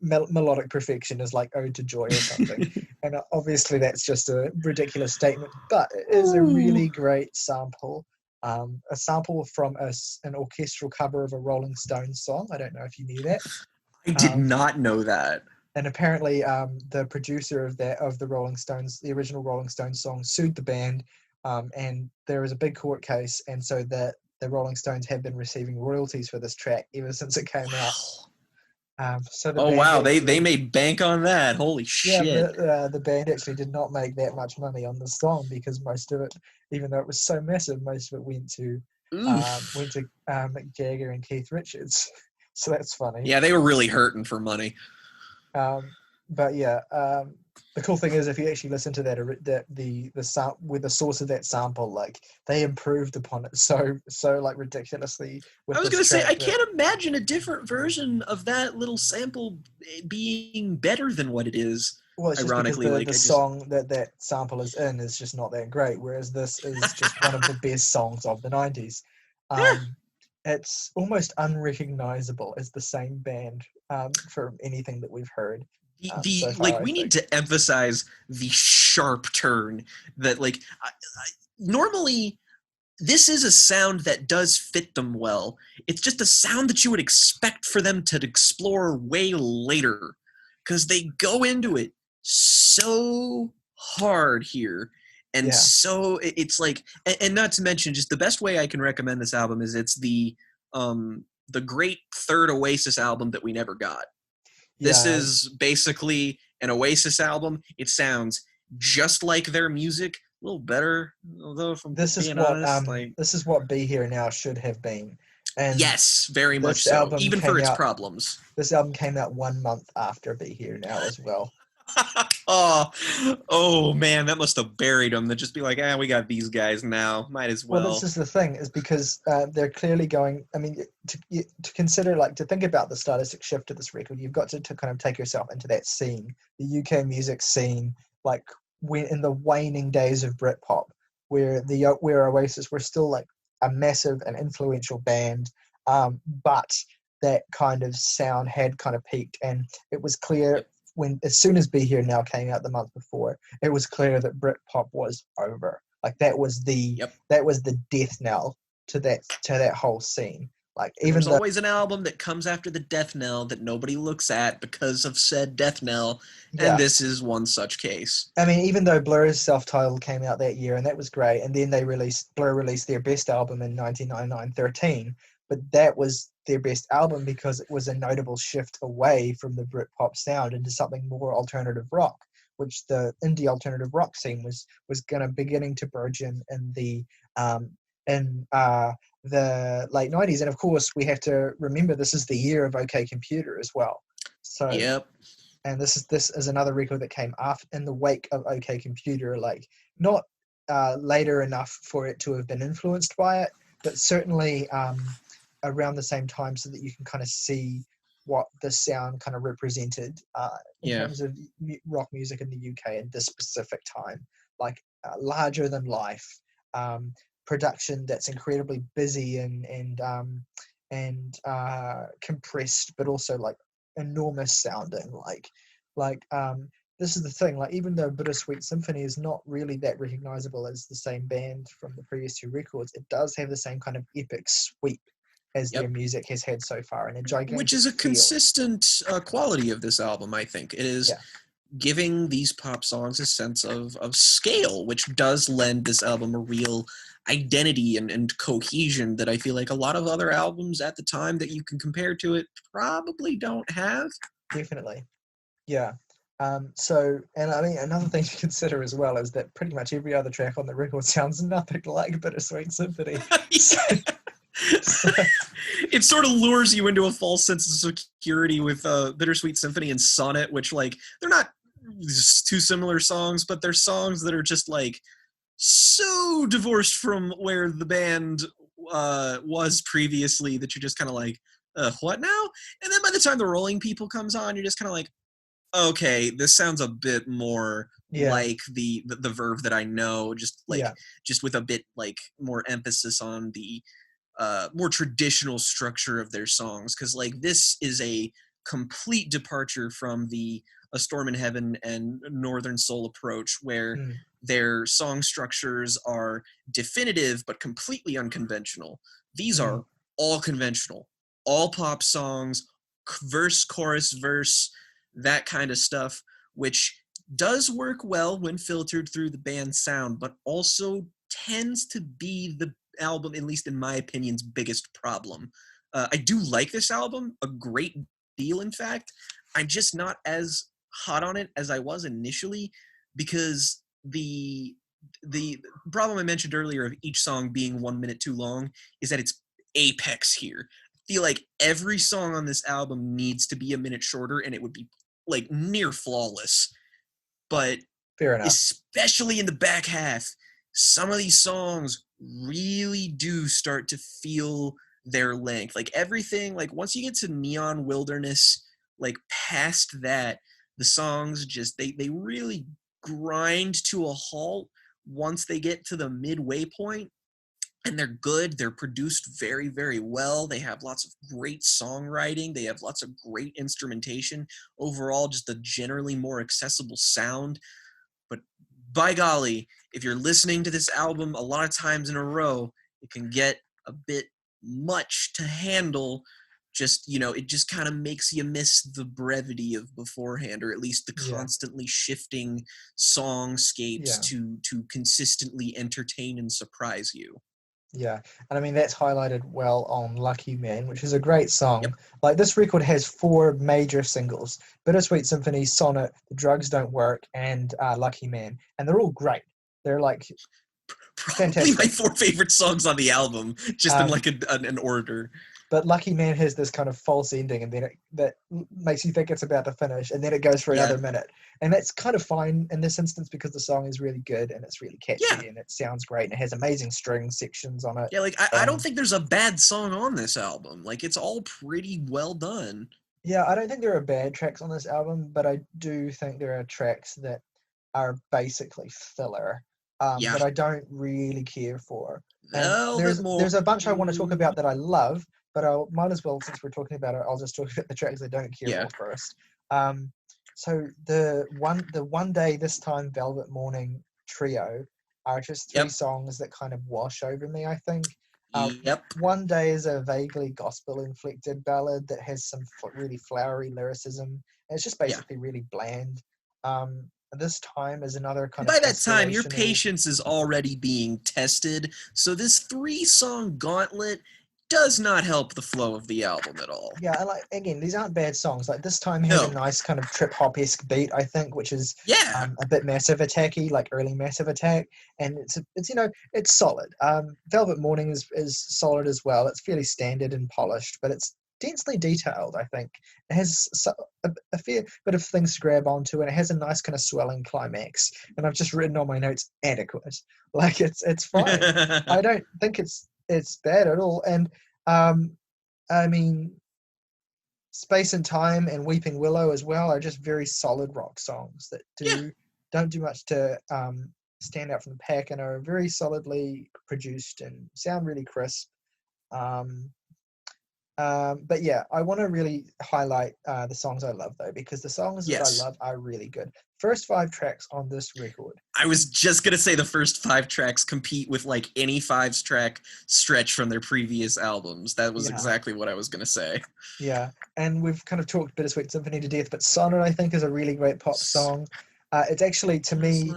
melodic perfection is like Ode to Joy or something. And obviously that's just a ridiculous statement, but it is a really great sample. A sample from an orchestral cover of a Rolling Stones song. I don't know if you knew that. I did not know that. And apparently the producer of the Rolling Stones, the original Rolling Stones song, sued the band, and there was a big court case, and so that the Rolling Stones have been receiving royalties for this track ever since it came out. They made bank on that. Holy shit. Yeah, the band actually did not make that much money on the song because most of it, even though it was so massive, most of it went to Mick Jagger and Keith Richards. So that's funny. Yeah, they were really hurting for money. But yeah, the cool thing is if you actually listen to that with the source of that sample, like they improved upon it so like ridiculously. I was gonna say I can't imagine a different version of that little sample being better than what it is. Well, it's ironically, just because the song that sample is in is just not that great, whereas this is just one of the best songs of the 90s. It's almost unrecognizable as the same band for anything that we've heard. We need to emphasize the sharp turn that normally this is a sound that does fit them well. It's just a sound that you would expect for them to explore way later. because they go into it so hard here. And so it's like, and not to mention, just the best way I can recommend this album is it's the great third Oasis album that we never got. This is basically an Oasis album. It sounds just like their music, a little better, although if I'm being honest, this is what Be Here Now should have been. And yes, very much so, even for its problems. This album came out 1 month after Be Here Now as well. oh man, that must have buried them. They'd just be like, we got these guys now. Might as well. Well, this is the thing, is because they're clearly going. I mean, to consider, like, to think about the stylistic shift of this record, you've got to kind of take yourself into that scene, the UK music scene, like when in the waning days of Britpop, where Oasis were still like a massive and influential band, but that kind of sound had kind of peaked, and it was clear. As soon as Be Here Now came out the month before, it was clear that Britpop was over. Like that was the death knell to that whole scene. Like there's always an album that comes after the death knell that nobody looks at because of said death knell, and this is one such case. I mean, even though Blur's self-titled came out that year, and that was great, and then Blur released their best album in 1999, 13, but that was their best album because it was a notable shift away from the Britpop sound into something more alternative rock, which the indie alternative rock scene was beginning to burgeon in the late 90s. And of course, we have to remember this is the year of OK Computer as well. So and this is another record that came after in the wake of OK Computer, like not later enough for it to have been influenced by it, but certainly around the same time, so that you can kind of see what the sound kind of represented in terms of rock music in the UK at this specific time, like larger than life production that's incredibly busy and compressed, but also like enormous sounding. Like this is the thing. Like even though Bittersweet Symphony is not really that recognizable as the same band from the previous two records, it does have the same kind of epic sweep as their music has had so far, and a gigantic which is a feel. Consistent quality of this album, I think. It is giving these pop songs a sense of scale, which does lend this album a real identity and cohesion that I feel like a lot of other albums at the time that you can compare to it probably don't have. Definitely. Yeah. So, and I mean, another thing to consider as well is that pretty much every other track on the record sounds nothing like Bittersweet Symphony. So, it sort of lures you into a false sense of security with Bittersweet Symphony and Sonnet, which like they're not two similar songs, but they're songs that are just like so divorced from where the band was previously that you're just kind of like, what now? And then by the time the Rolling People comes on, you're just kind of like, okay, this sounds a bit more like the Verve that I know, just with a bit like more emphasis on the more traditional structure of their songs, because like this is a complete departure from the A Storm in Heaven and Northern Soul approach, where their song structures are definitive but completely unconventional. These are all conventional, all pop songs, verse, chorus, verse, that kind of stuff, which does work well when filtered through the band's sound, but also tends to be the album, at least in my opinion's biggest problem. I do like this album a great deal, in fact. I'm just not as hot on it as I was initially, because the problem I mentioned earlier of each song being 1 minute too long is that it's apex here. I feel like every song on this album needs to be a minute shorter and it would be like near flawless. But fair enough. Especially in the back half, some of these songs really do start to feel their length. Like everything, like once you get to Neon Wilderness, like past that, the songs just, they really grind to a halt once they get to the midway point. And they're good. They're produced very, very well. They have lots of great songwriting. They have lots of great instrumentation. Overall, just a generally more accessible sound. But by golly, if you're listening to this album a lot of times in a row, it can get a bit much to handle just, it just kind of makes you miss the brevity of beforehand, or at least the constantly shifting songscapes to consistently entertain and surprise you. Yeah, and I mean that's highlighted well on Lucky Man, which is a great song. Yep. Like this record has 4 major singles: Bittersweet Symphony, Sonnet, The Drugs Don't Work, and Lucky Man, and they're all great. They're like probably fantastic. my 4 favorite songs on the album, just in like an order. But Lucky Man has this kind of false ending, and then that makes you think it's about to finish, and then it goes for another minute. And that's kind of fine in this instance because the song is really good and it's really catchy and it sounds great and it has amazing string sections on it. Yeah, like I don't think there's a bad song on this album. Like it's all pretty well done. Yeah, I don't think there are bad tracks on this album, but I do think there are tracks that are basically filler that I don't really care for. And there's a bunch I want to talk about that I love, but I might as well, since we're talking about it, I'll just talk about the tracks I don't care for first. So the one day this time Velvet Morning trio are just 3 songs that kind of wash over me, I think. One Day is a vaguely gospel inflected ballad that has some really flowery lyricism. And it's just basically really bland. This time is another kind of. By that time, your patience is already being tested. So this 3-song gauntlet does not help the flow of the album at all. Yeah, and like again, these aren't bad songs. Like this time has a nice kind of trip hop-esque beat, I think, which is a bit Massive Attack-y, like early Massive Attack, and it's solid. Velvet Morning is solid as well. It's fairly standard and polished, but it's densely detailed, I think. It has a fair bit of things to grab onto, and it has a nice kind of swelling climax. And I've just written on my notes, adequate. Like it's fine. I don't think it's bad at all. And I mean, Space and Time and Weeping Willow as well are just very solid rock songs that don't do much to stand out from the pack and are very solidly produced and sound really crisp. But yeah, I want to really highlight the songs I love though, because the songs that I love are really good. First 5 tracks on this record. I was just going to say the first 5 tracks compete with like any 5-track stretch from their previous albums. That was exactly what I was going to say. Yeah, and we've kind of talked Bittersweet Symphony to death, but Sonnet I think is a really great pop song. It's actually, to me,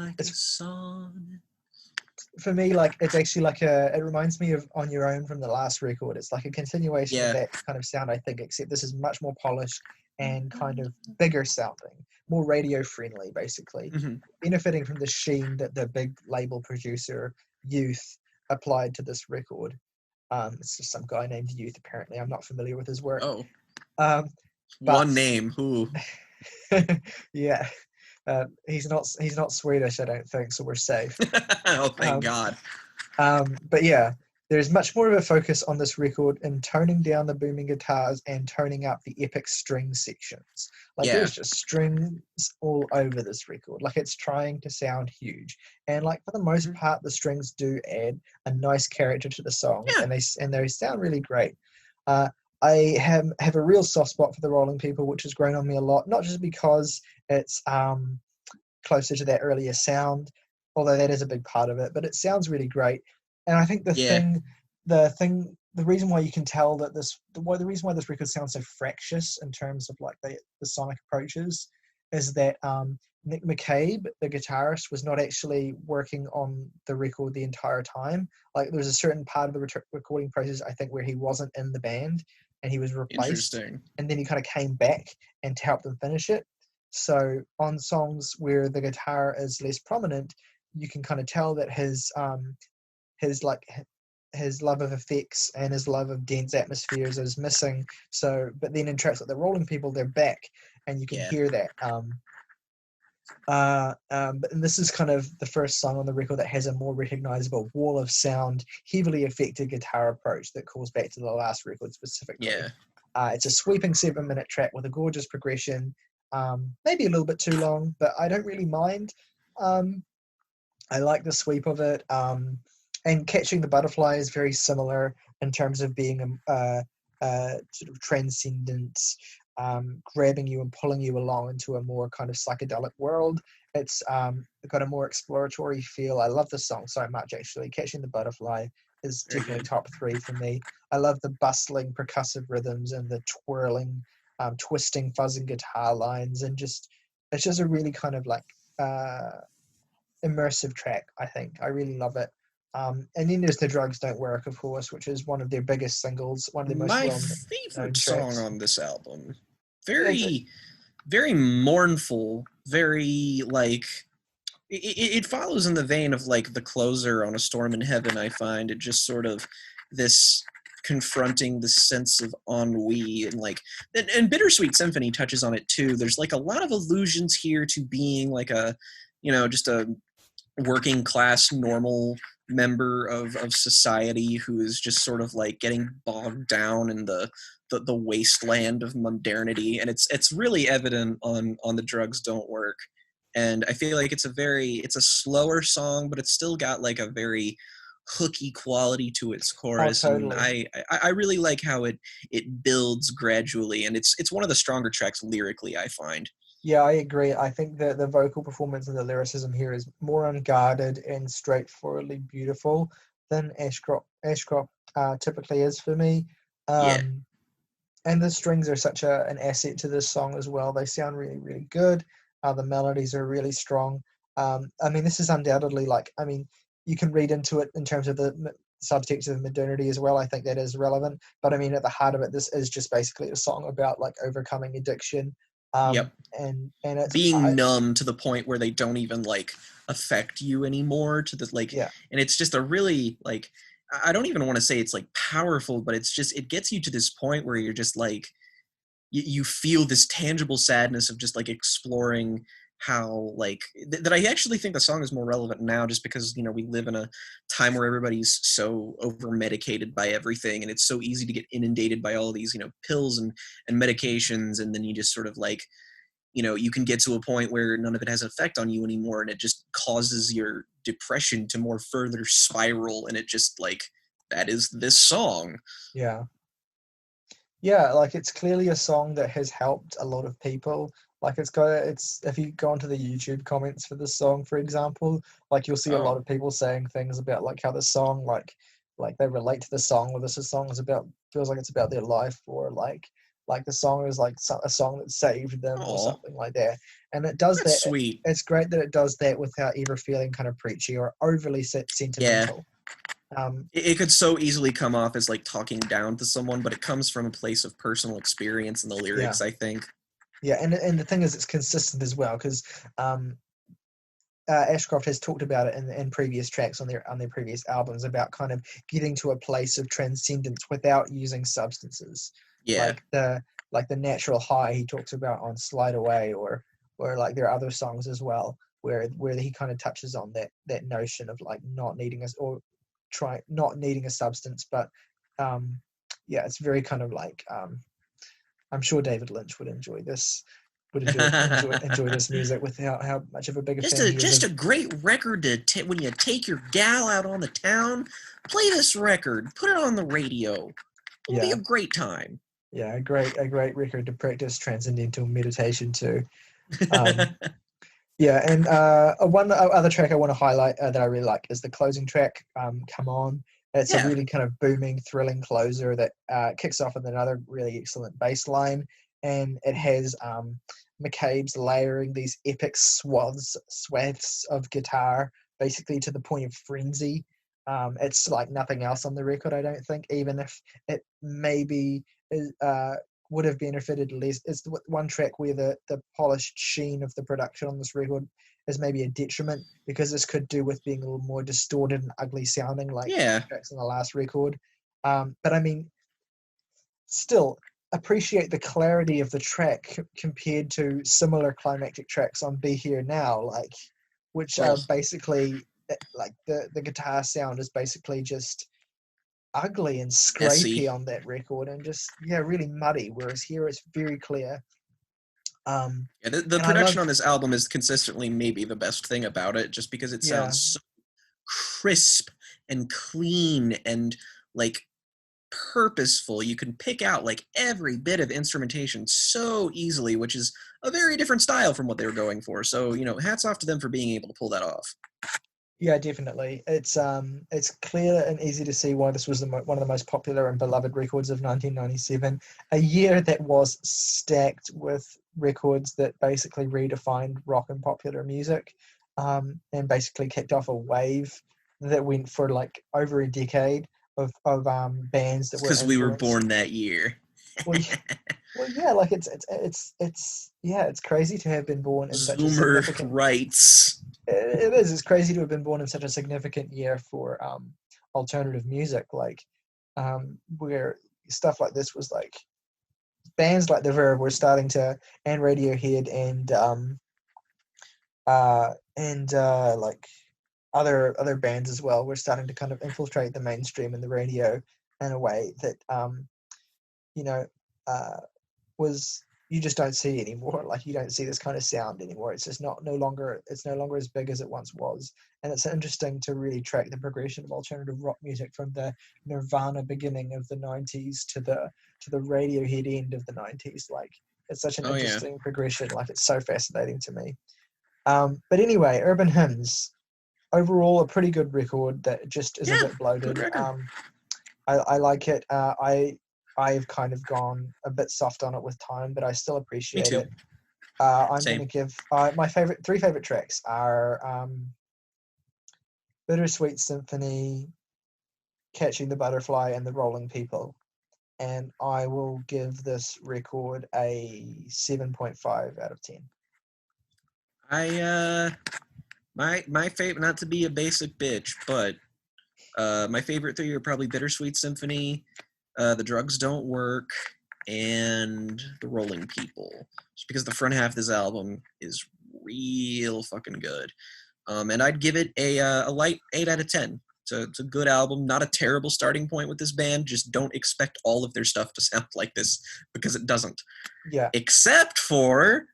for me, like it's actually like it reminds me of On Your Own from the last record. It's like a continuation of that kind of sound, I think, except this is much more polished and kind of bigger sounding, more radio friendly, basically, benefiting from the sheen that the big label producer Youth applied to this record. It's just some guy named Youth, apparently. I'm not familiar with his work. One name, who? Yeah. He's not Swedish, I don't think, so we're safe. Oh, thank God. But yeah, there's much more of a focus on this record in toning down the booming guitars and toning up the epic string sections. Like there's just strings all over this record. Like it's trying to sound huge, and like for the most part, the strings do add a nice character to the songs, and they sound really great. I have a real soft spot for the Rolling People, which has grown on me a lot, not just because it's closer to that earlier sound, although that is a big part of it, but it sounds really great. And I think the reason why you can tell that the reason why this record sounds so fractious in terms of like the sonic approaches is that Nick McCabe, the guitarist, was not actually working on the record the entire time. Like there was a certain part of the recording process, I think, where he wasn't in the band and he was replaced. And then he kind of came back and to help them finish it. So on songs where the guitar is less prominent, you can kind of tell that his love of effects and his love of dense atmospheres is missing. So, but then in tracks like the Rolling People, they're back, and you can hear that. But this is kind of the first song on the record that has a more recognizable wall of sound, heavily affected guitar approach that calls back to the last record specifically. It's a sweeping 7-minute track with a gorgeous progression. Maybe a little bit too long, but I don't really mind. I like the sweep of it. And Catching the Butterfly is very similar in terms of being a sort of transcendent, grabbing you and pulling you along into a more kind of psychedelic world. It's got a more exploratory feel. I love this song so much, actually. Catching the Butterfly is definitely top 3 for me. I love the bustling percussive rhythms and the twirling, twisting, fuzzing guitar lines, and it's just a really kind of like immersive track. I think I really love it. And then there's The Drugs Don't Work, of course, which is one of their biggest singles, one of the most My well-known favorite song tracks. on this album. Very, very mournful, very like it follows in the vein of like The Closer on A Storm in Heaven. I find it just sort of this confronting the sense of ennui, and like and Bittersweet Symphony touches on it too. There's like a lot of allusions here to being like a, just a working class normal member of society who is just sort of like getting bogged down in the wasteland of modernity, and it's really evident on The Drugs Don't Work. And I feel like it's a slower song, but it's still got like a very hooky quality to its chorus. Oh, totally. And I really like how it builds gradually, and it's one of the stronger tracks lyrically, I find. Yeah, I agree. I think that the vocal performance and the lyricism here is more unguarded and straightforwardly beautiful than Ashcroft typically is for me. Yeah. And the strings are such an asset to this song as well. They sound really, really good. The melodies are really strong. I mean, this is undoubtedly you can read into it in terms of the subtext of modernity as well. I think that is relevant. But I mean, at the heart of it, this is just basically a song about like overcoming addiction. Yep. And it's being numb to the point where they don't even like affect you anymore, to the like, yeah. And it's just a really like, I don't even want to say it's like powerful, but it's just, it gets you to this point where you're just like, you feel this tangible sadness of just like exploring how like that I actually think the song is more relevant now, just because we live in a time where everybody's so over medicated by everything, and it's so easy to get inundated by all these pills and medications, and then you just sort of like you can get to a point where none of it has an effect on you anymore, and it just causes your depression to more further spiral, and it just like, that is this song. Yeah, like it's clearly a song that has helped a lot of people. Like it's if you go onto the YouTube comments for this song, for example, like you'll see a lot of people saying things about like how the song like they relate to the song, or this song is about, feels like it's about their life, or like the song is like a song that saved them or something like that. And it does That's that. sweet. It's great that it does that without ever feeling kind of preachy or overly sentimental. It could so easily come off as like talking down to someone, but it comes from a place of personal experience in the lyrics, I think. Yeah, and the thing is, it's consistent as well, because Ashcroft has talked about it in previous tracks on their previous albums, about kind of getting to a place of transcendence without using substances. Yeah. Like the natural high he talks about on Slide Away, or like there are other songs as well where he kind of touches on that notion of like not needing a substance, but it's very kind of like I'm sure David Lynch would enjoy this. Enjoy this music with how much of a big fan he is. Just a great record to when you take your gal out on the town. Play this record, put it on the radio. It'll be a great time. Yeah, a great record to practice transcendental meditation to. Yeah, and one other track I want to highlight that I really like is the closing track, Come On. It's a really kind of booming, thrilling closer that kicks off with another really excellent bass line, and it has McCabe's layering these epic swaths of guitar, basically to the point of frenzy. It's like nothing else on the record, I don't think, even if it maybe would have benefited less. It's the one track where the polished sheen of the production on this record is maybe a detriment, because this could do with being a little more distorted and ugly sounding like tracks on the last record. But I mean, still appreciate the clarity of the track compared to similar climactic tracks on Be Here Now, which are basically like the guitar sound is basically just ugly and scrapey on that record, and just really muddy, whereas here it's very clear. The production on this album is consistently maybe the best thing about it, just because it sounds so crisp and clean and like purposeful. You can pick out like every bit of instrumentation so easily, which is a very different style from what they were going for. So hats off to them for being able to pull that off. Yeah, definitely. It's clear and easy to see why this was one of the most popular and beloved records of 1997, a year that was stacked with records that basically redefined rock and popular music, and basically kicked off a wave that went for like over a decade of bands that were Because we were influenced. born that year. Well, yeah, like it's crazy to have been born in such a Zoomer significant. rights. It is. It's crazy to have been born in such a significant year for alternative music, like where stuff like this was like bands like the Verve were starting to, and Radiohead, and like other bands as well were starting to kind of infiltrate the mainstream and the radio in a way that you know was you just don't see anymore. Like you don't see this kind of sound anymore. It's just no longer as big as it once was. And it's interesting to really track the progression of alternative rock music from the Nirvana beginning of the 90s to the Radiohead end of the 90s. Like it's such an interesting progression. Like it's so fascinating to me. But anyway, Urban Hymns, overall a pretty good record that just is a bit bloated. I like it. I've kind of gone a bit soft on it with time, but I still appreciate it. I'm going to give my three favorite tracks are Bittersweet Symphony, Catching the Butterfly, and The Rolling People. And I will give this record a 7.5 out of 10. My favorite, not to be a basic bitch, but my favorite three are probably Bittersweet Symphony, The Drugs Don't Work, and The Rolling People. Just because the front half of this album is real fucking good. And I'd give it a light 8 out of 10. It's a good album, not a terrible starting point with this band. Just don't expect all of their stuff to sound like this, because it doesn't. Yeah. Except for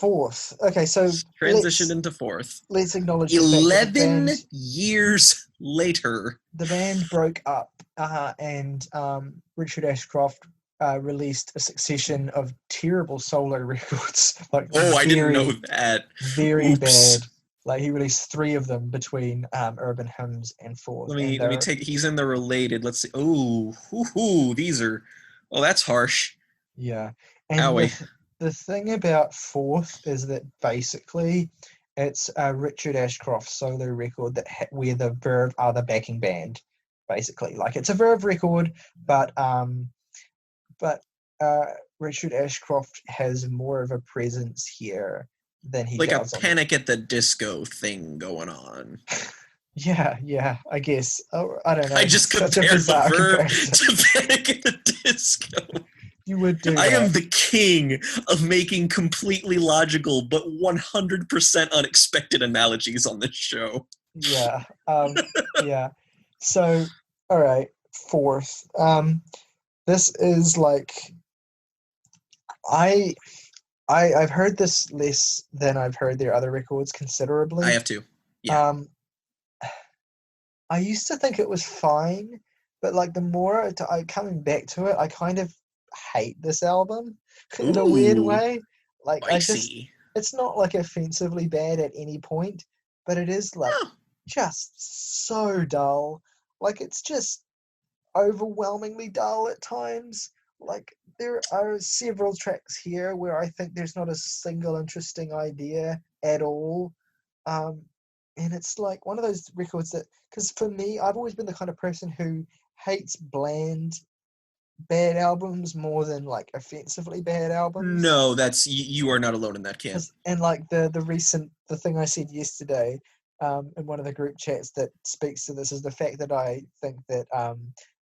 Fourth. Okay, so transition into fourth. Let's acknowledge 11 years later. The band broke up, and Richard Ashcroft released a succession of terrible solo records. I didn't know that. Very bad. Like he released 3 of them between Urban Hymns and Fourth. Let me take. He's in the related. Let's see. These are. Oh, that's harsh. Yeah, and the thing about Fourth is that basically it's a Richard Ashcroft solo record where the Verve are the backing band. Basically, like it's a Verve record, but Richard Ashcroft has more of a presence here than he does. Like a Panic at the Disco thing going on. Yeah, I guess. Oh, I don't know. I just compared the Verve to Panic at the Disco. You would do I am the king of making completely logical but 100% unexpected analogies on this show. Yeah. Yeah. So, all right, Fourth. This is like I've heard this less than I've heard their other records considerably. I have too. Yeah. I used to think it was fine, but like the more I coming back to it, I kind of hate this album in a weird way. Like it's not like offensively bad at any point, but it is like just so dull. Like it's just overwhelmingly dull at times. Like there are several tracks here where I think there's not a single interesting idea at all. And it's like one of those records that, because for me, I've always been the kind of person who hates bland bad albums more than like offensively bad albums. No, that's you are not alone in that camp. And like the thing I said yesterday in one of the group chats that speaks to this is the fact that I think that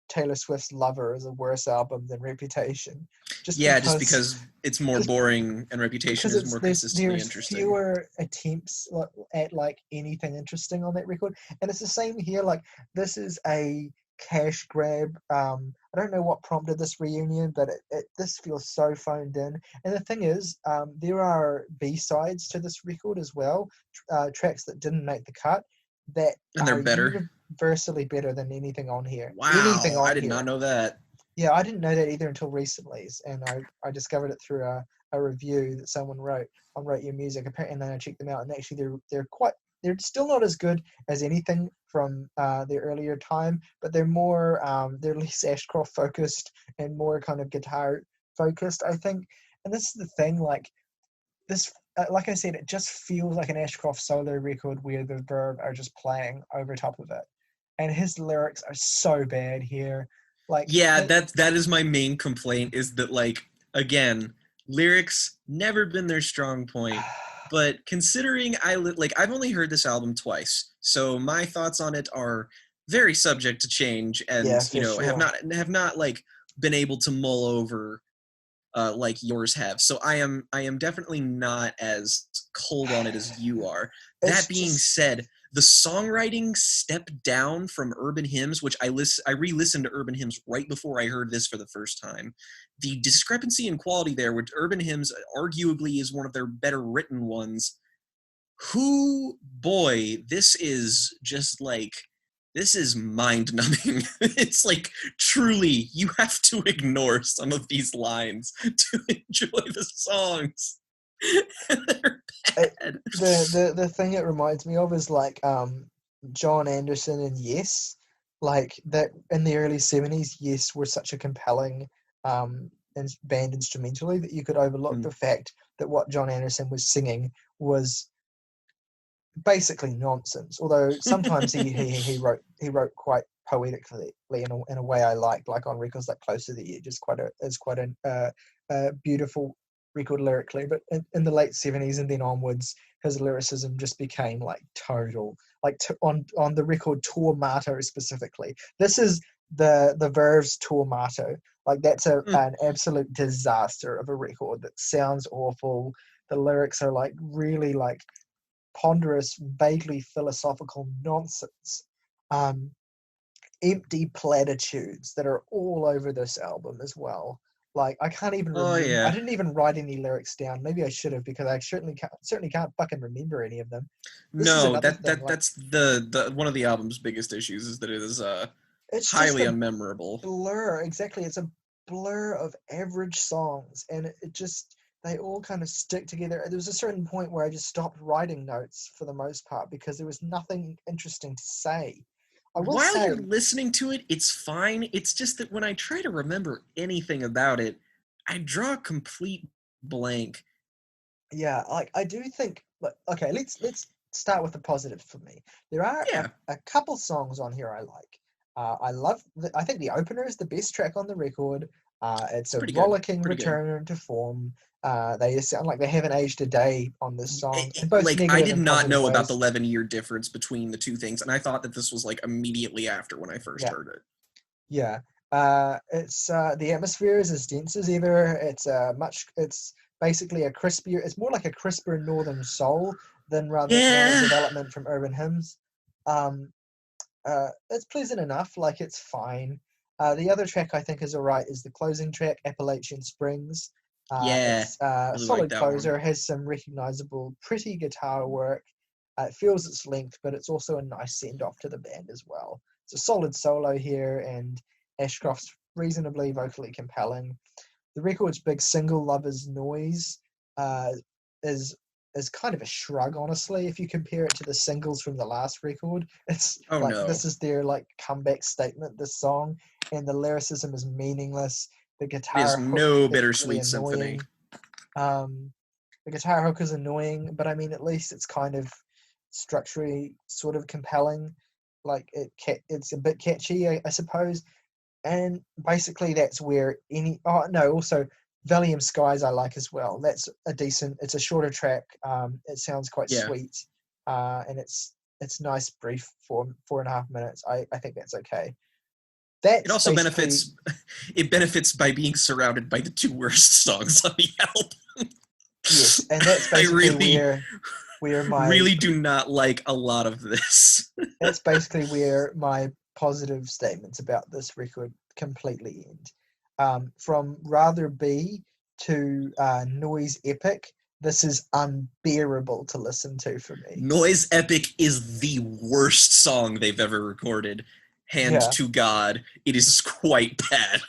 Taylor Swift's Lover is a worse album than Reputation. Just because it's more boring and Reputation is more consistently interesting. There's fewer attempts at like anything interesting on that record. And it's the same here. Like this is a cash grab. I don't know what prompted this reunion, but this feels so phoned in. And the thing is, there are B-sides to this record as well, tracks that didn't make the cut that and they're better. Universally better than anything on here. Wow, I did not know that. Yeah, I didn't know that either until recently, and I discovered it through a a review that someone wrote on Rate Your Music. Apparently, and then I checked them out, and actually they're still not as good as anything from their earlier time, but they're more they're less Ashcroft focused and more kind of guitar focused, I think. And this is the thing, like this, like I said, it just feels like an Ashcroft solo record where the Verve are just playing over top of it, and his lyrics are so bad here. Like, yeah, that is my main complaint, is that, like, again, lyrics never been their strong point. But considering I've only heard this album twice, so my thoughts on it are very subject to change, and yeah, sure. have not like been able to mull over like yours have. So I am definitely not as cold on it as you are. That being said, the songwriting stepped down from Urban Hymns, which I re-listened to Urban Hymns right before I heard this for the first time. The discrepancy in quality there, which Urban Hymns arguably is one of their better written ones. This is just like, this is mind-numbing. It's like, truly, you have to ignore some of these lines to enjoy the songs. They're bad. The thing it reminds me of is like John Anderson and Yes, like that in the early 70s. Yes were such a compelling band instrumentally that you could overlook the fact that what John Anderson was singing was basically nonsense. Although sometimes he wrote quite poetically in a way I liked, like on records like Close to the Edge is quite a beautiful record lyrically. But in the late 70s and then onwards, his lyricism just became like total, like on the record Tour Motto specifically. This is the Verve's Tour Motto. Like that's an absolute disaster of a record that sounds awful. The lyrics are like really like ponderous, vaguely philosophical nonsense. Empty platitudes that are all over this album as well. Like I can't even remember. I didn't even write any lyrics down. Maybe I should have, because I certainly can't fucking remember any of them. That's the one of the album's biggest issues, is that it is it's highly just unmemorable. Blur, exactly. It's a blur of average songs, and it just, they all kind of stick together. There was a certain point where I just stopped writing notes for the most part because there was nothing interesting to say. While you're listening to it, it's fine. It's just that when I try to remember anything about it, I draw a complete blank. Yeah, like I do think. Okay, let's start with the positives for me. There are a couple songs on here I like. I think the opener is the best track on the record. It's a rollicking return to form. They sound like they haven't aged a day on this song. I did not know about the 11-year difference between the two things, and I thought that this was like immediately after when I first heard it. Yeah. It's the atmosphere is as dense as ever. It's basically it's more like a crisper Northern Soul than a development from Urban Hymns. It's pleasant enough, like it's fine. The other track I think is alright is the closing track, Appalachian Springs. It's a solid closer, has some recognizable, pretty guitar work. It feels its length, but it's also a nice send-off to the band as well. It's a solid solo here, and Ashcroft's reasonably vocally compelling. The record's big single, Lover's Noise, is kind of a shrug, honestly, if you compare it to the singles from the last record. It's this is their like comeback statement, this song, and the lyricism is meaningless. The guitar is no bittersweet really symphony. The guitar hook is annoying, but I mean, at least it's kind of structurally sort of compelling. Like it's a bit catchy, I suppose. And basically that's where also Valium Skies I like as well. That's it's a shorter track. It sounds quite sweet. And it's nice, brief, 4.5 minutes. I think that's okay. It also benefits by being surrounded by the two worst songs on the album. Yes, and that's basically where my really do not like a lot of this. That's basically where my positive statements about this record completely end. From Rather Be to Noise Epic, this is unbearable to listen to for me. Noise Epic is the worst song they've ever recorded. Hand to God, it is quite bad.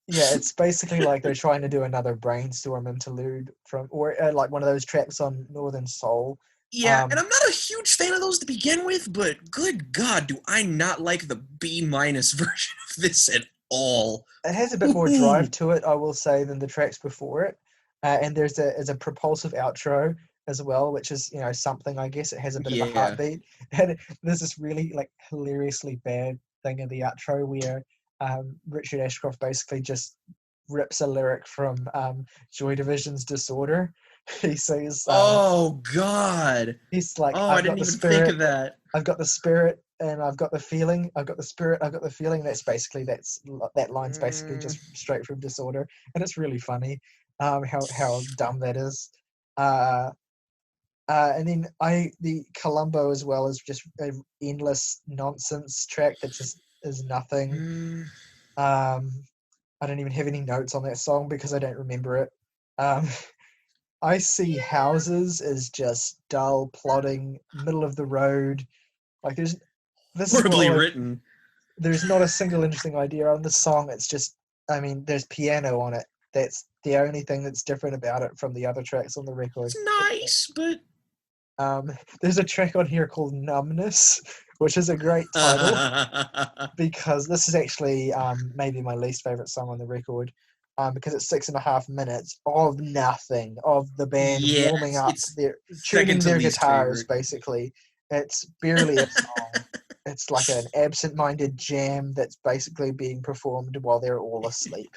Yeah, it's basically like they're trying to do another Brainstorm interlude or like one of those tracks on Northern Soul. Yeah, and I'm not a huge fan of those to begin with, but good God, do I not like the B- version of this at all. It has a bit more drive to it, I will say, than the tracks before it. And there's a propulsive outro as well, which is, something, I guess. It has a bit of a heartbeat. And there's this really, like, hilariously bad thing in the outro where Richard Ashcroft basically just rips a lyric from Joy Division's Disorder. He says, oh God. he's like, Oh, I I've got didn't the even think spirit, of that. I've got the spirit, and I've got the feeling. I've got the spirit, I've got the feeling. That line's basically just straight from Disorder, and it's really funny how dumb that is. And then the Columbo as well is just an endless nonsense track that just is nothing. I don't even have any notes on that song because I don't remember it. I See Houses is just dull, plodding, middle of the road. Like this is Horribly all written. there's not a single interesting idea on the song. It's just, there's piano on it. That's the only thing that's different about it from the other tracks on the record. It's nice, but there's a track on here called Numbness, which is a great title because this is actually maybe my least favorite song on the record. Because it's 6.5 minutes of nothing, of the band warming up, tuning their guitars, basically. It's barely a song. It's like an absent-minded jam that's basically being performed while they're all asleep.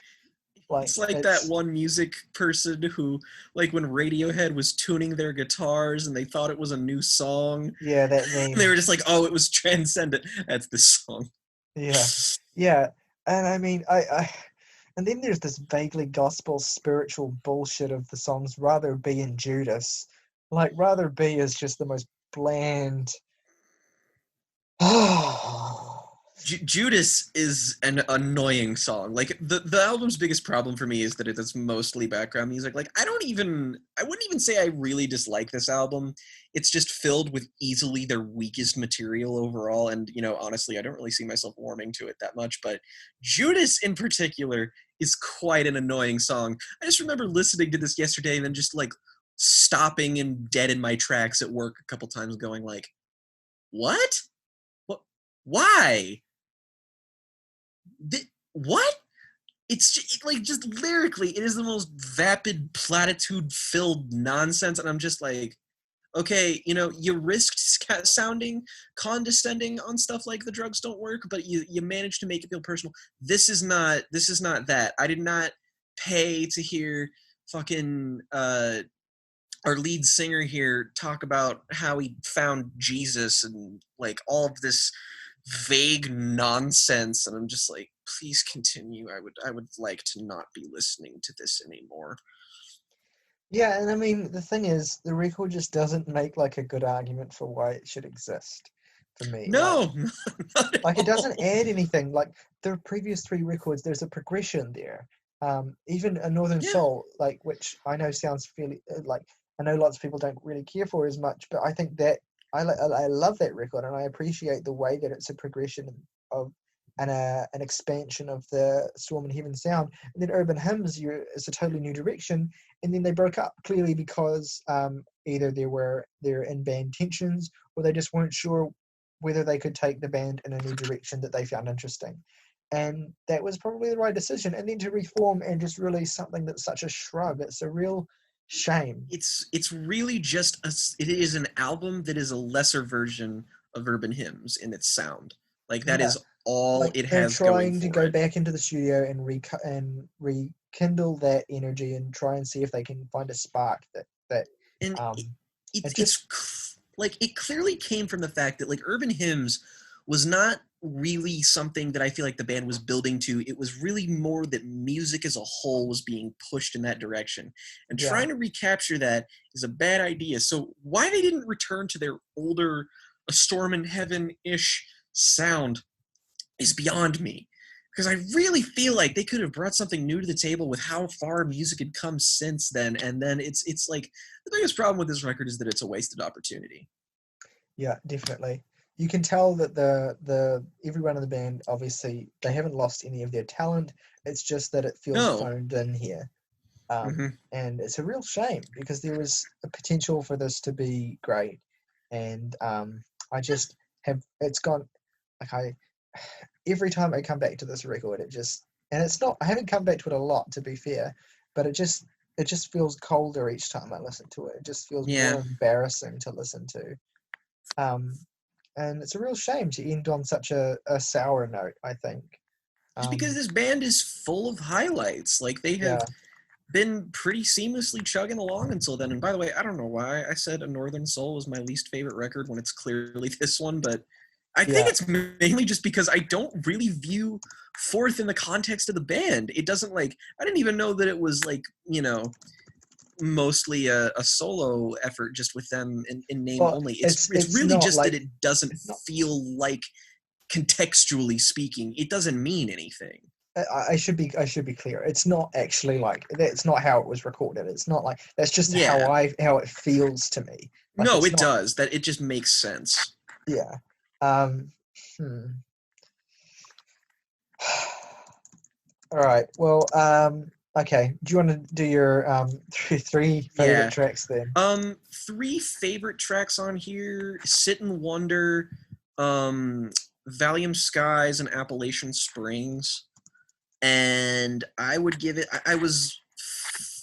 It's like that one music person who, like when Radiohead was tuning their guitars and they thought it was a new song. Yeah, that meme. They were just like, oh, it was Transcendent. That's the song. Yeah. And and then there's this vaguely gospel spiritual bullshit of the songs Rather Be and Judas. Like, Rather Be is just the most bland. Judas is an annoying song. Like the album's biggest problem for me is that it's mostly background music. Like I wouldn't even say I really dislike this album. It's just filled with easily their weakest material overall. And honestly, I don't really see myself warming to it that much. But Judas in particular is quite an annoying song. I just remember listening to this yesterday and then just like stopping and dead in my tracks at work a couple times, going like, "What? Why? What?" It's just lyrically, it is the most vapid, platitude-filled nonsense, and I'm just like, okay, you risked sounding condescending on stuff like The Drugs Don't Work, but you managed to make it feel personal. This is not that. I did not pay to hear fucking our lead singer here talk about how he found Jesus and like all of this vague nonsense, and I'm just like, please continue. I would like to not be listening to this anymore. Yeah, and the thing is, the record just doesn't make like a good argument for why it should exist for me. No, like it doesn't add anything. Like the previous 3 records, there's a progression there. Even a Northern Soul, like, which I know sounds fairly like, I know lots of people don't really care for as much, but I think that I love that record, and I appreciate the way that it's a progression of an expansion of the Storm in Heaven sound. And then Urban Hymns is a totally new direction, and then they broke up clearly because either there were in-band tensions, or they just weren't sure whether they could take the band in a new direction that they found interesting. And that was probably the right decision. And then to reform and just release something that's such a shrub, it's a real shame. It's really just it is an album that is a lesser version of Urban Hymns in its sound. Like that is all like it has going for it. They're trying to go back into the studio and rekindle that energy and try and see if they can find a spark that and it's like it clearly came from the fact that like Urban Hymns was not really something that I feel like the band was building to. It was really more that music as a whole was being pushed in that direction. And trying to recapture that is a bad idea. So why they didn't return to their older A Storm in Heaven-ish sound is beyond me. Because I really feel like they could have brought something new to the table with how far music had come since then. And then it's like the biggest problem with this record is that it's a wasted opportunity. Yeah, definitely. you can tell that the everyone in the band, obviously they haven't lost any of their talent. It's just that it feels No. phoned in here. And it's a real shame because there was a potential for this to be great, and I just have it's gone like every time I come back to this record, it's not, I haven't come back to it a lot, to be fair, but it just feels colder each time I listen to it. It just feels more embarrassing to listen to, and it's a real shame to end on such a sour note, I think. Just because this band is full of highlights, like they have been pretty seamlessly chugging along until then. And by the way, I don't know why I said A Northern Soul was my least favorite record when it's clearly this one, but I think it's mainly just because I don't really view Fourth in the context of the band. It doesn't, like, I didn't even know that it was, like, you know, mostly a solo effort just with them in name only. It's really just like, that it doesn't feel like, contextually speaking, it doesn't mean anything. I should be clear. It's not actually like, that's not how it was recorded. It's not like, that's just how it feels to me. Like, no, it does. That it just makes sense. Yeah. All right. Well, okay. Do you want to do your three favorite tracks then? 3 favorite tracks on here: Sit and Wonder, Valium Skies, and Appalachian Springs. And I would give it, I was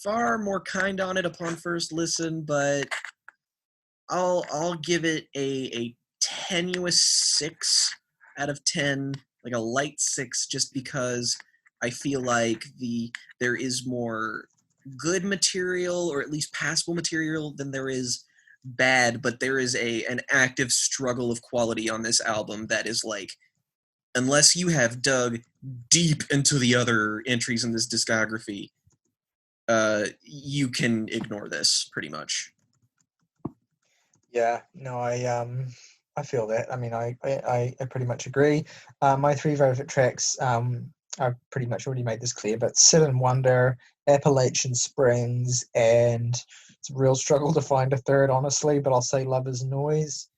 far more kind on it upon first listen, but I'll give it a tenuous 6 out of 10, like a light 6, just because I feel like there is more good material, or at least passable material, than there is bad, but there is an active struggle of quality on this album that is like, unless you have dug deep into the other entries in this discography, you can ignore this pretty much. Yeah, no, I feel that. I mean, I pretty much agree. My 3 favorite tracks, I've pretty much already made this clear, but Sit and Wonder, Appalachian Springs, and it's a real struggle to find a third, honestly, but I'll say Lover's Noise.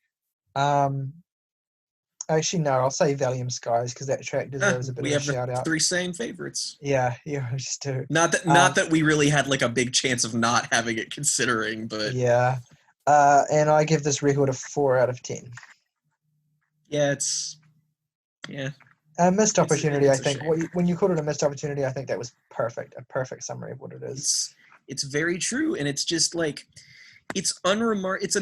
Actually, no, I'll say Valium Skies, because that track deserves a bit of a shout out. We have the 3 same favorites. Yeah, I just do. Not that we really had like a big chance of not having it, considering, but yeah. And I give this record a 4 out of 10. Yeah, a missed opportunity. I think when you called it a missed opportunity, I think that was perfect. A perfect summary of what it is. It's very true, and it's just like it's an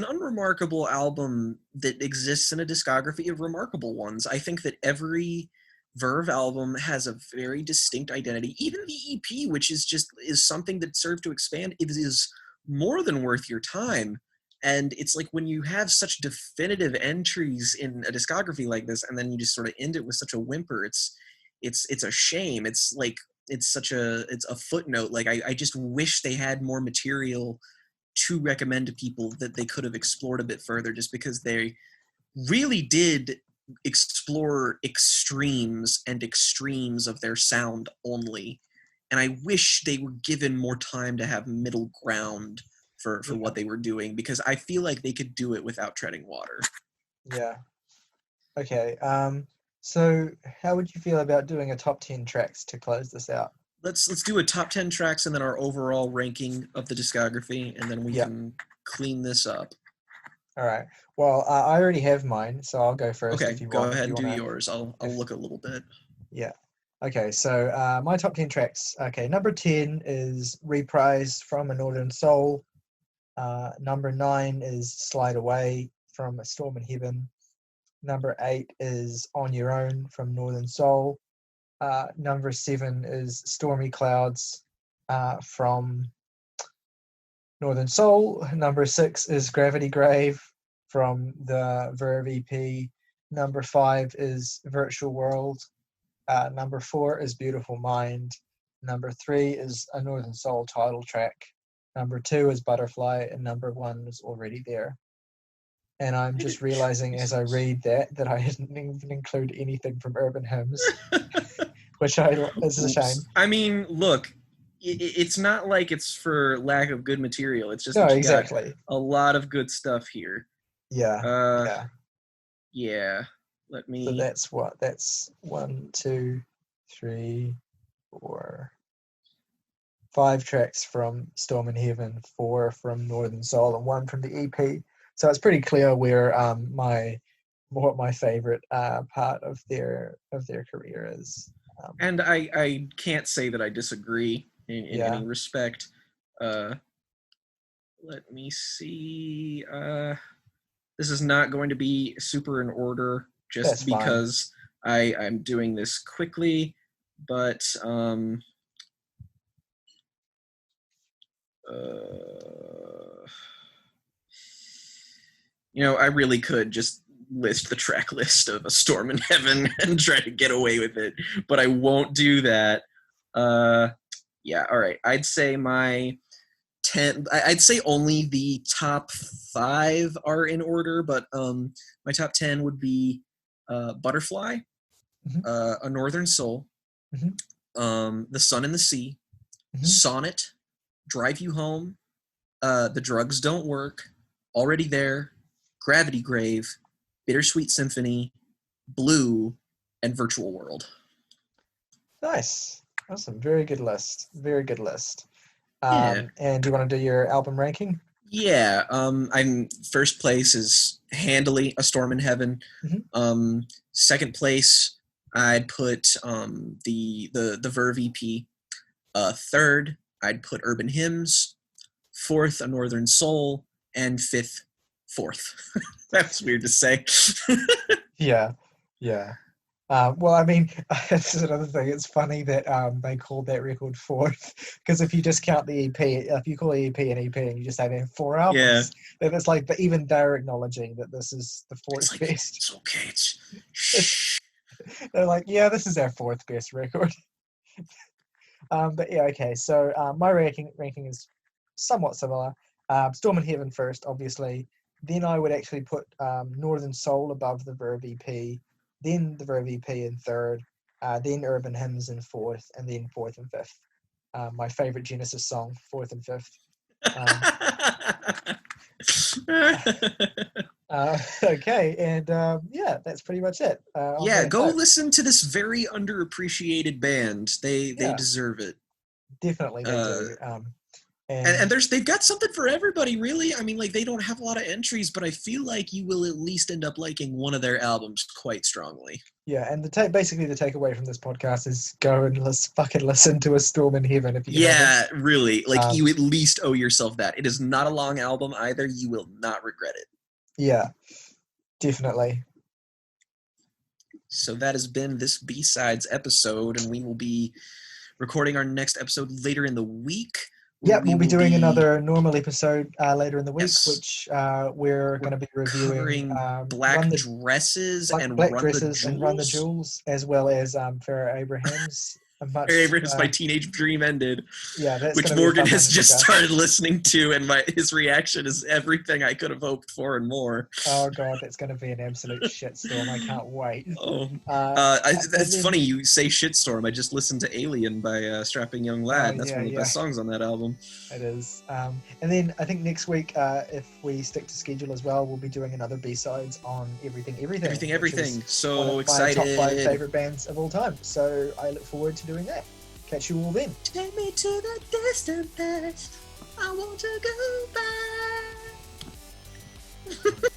unremarkable album that exists in a discography of remarkable ones. I think that every Verve album has a very distinct identity. Even the EP, which is something that served to expand, it is more than worth your time. And it's like, when you have such definitive entries in a discography like this, and then you just sort of end it with such a whimper, it's a shame. It's like, it's a footnote. Like, I just wish they had more material to recommend to people that they could have explored a bit further, just because they really did explore extremes of their sound only. And I wish they were given more time to have middle ground for what they were doing, because I feel like they could do it without treading water. Yeah. Okay. So how would you feel about doing a top 10 tracks to close this out? Let's do a top 10 tracks and then our overall ranking of the discography, and then we can clean this up. All right. Well, I already have mine, so I'll go first. Okay, if you go want. ahead and do yours. I'll look a little bit. Yeah. Okay, so my top 10 tracks. Okay, number 10 is Reprise from A Northern Soul. Number 9 is Slide Away from A Storm in Heaven. Number 8 is On Your Own from Northern Soul. Number 7 is Stormy Clouds from Northern Soul. Number 6 is Gravity Grave from the Verve EP. Number 5 is Virtual World. Number 4 is Beautiful Mind. Number 3 is A Northern Soul title track. Number 2 is Butterfly, and number 1 is Already There. And I'm just realizing as I read that I didn't even include anything from Urban Hymns, which is a shame. I mean, look, it's not like it's for lack of good material. It's just no, exactly. Got a lot of good stuff here. Yeah. Yeah. Let me. So that's what? That's 1, 2, 3, 4, 5 tracks from Storm in Heaven, 4 from Northern Soul, and 1 from the EP. So it's pretty clear where what my favorite part of their career is. And I can't say that I disagree in any respect. Let me see. This is not going to be super in order just That's because I'm doing this quickly, but I really could just list the track list of A Storm in Heaven and try to get away with it, but I won't do that. Yeah, all right. I'd say my 10. I'd say only the top 5 are in order, but my top 10 would be Butterfly, A Northern Soul, The Sun and the Sea, Sonnet, Drive You Home, The Drugs Don't Work, Already There, Gravity Grave, Bittersweet Symphony, Blue, and Virtual World. Nice. Awesome. Very good list. Very good list. Yeah. And do you want to do your album ranking? Yeah. I'm first place is handily A Storm in Heaven. Second place, I'd put the Verve EP. Third, I'd put Urban Hymns. Fourth, A Northern Soul, and fifth, Fourth. That's weird to say. Yeah. Well, I mean, this is another thing. It's funny that they called that record Fourth, because if you just count the EP, if you call the EP an EP and you just say they have 4 albums, then it's like, but even they're acknowledging that this is the fourth best. It's okay. They're like, yeah, this is our 4th best record. But yeah, okay. So my ranking is somewhat similar. Storm in Heaven first, obviously. Then I would actually put Northern Soul above the Verve EP. Then the Verve EP in third. Then Urban Hymns in fourth, and then fourth and fifth. My favorite Genesis song, fourth and fifth. Okay, and yeah, that's pretty much it. Go listen to this very underappreciated band. They deserve it. Definitely, they do. And they've got something for everybody, really. I mean, like, they don't have a lot of entries, but I feel like you will at least end up liking one of their albums quite strongly. Yeah, and basically the takeaway from this podcast is go and fucking listen to A Storm in Heaven if you haven't. Really. Like, you at least owe yourself that. It is not a long album either. You will not regret it. Yeah, definitely. So that has been this B-Sides episode, and we will be recording our next episode later in the week. Yeah, we'll be doing another normal episode later in the week, which we're going to be reviewing Black Dresses and Run the Jewels, as well as Farrah Abraham's. Farrah Abraham's My Teenage Dream Ended. Yeah, which Morgan has just started listening to, and his reaction is everything I could have hoped for and more. Oh god, that's going to be an absolute shitstorm. I can't wait. That's funny you say shitstorm. I just listened to Alien by Strapping Young Lad. That's one of the best songs on that album. It is. And then I think next week, if we stick to schedule as well, we'll be doing another B-Sides on Everything. So one of excited. My top 5 favorite bands of all time. So I look forward to doing that. Catch you all then. Take me to the distant past. I want to go back.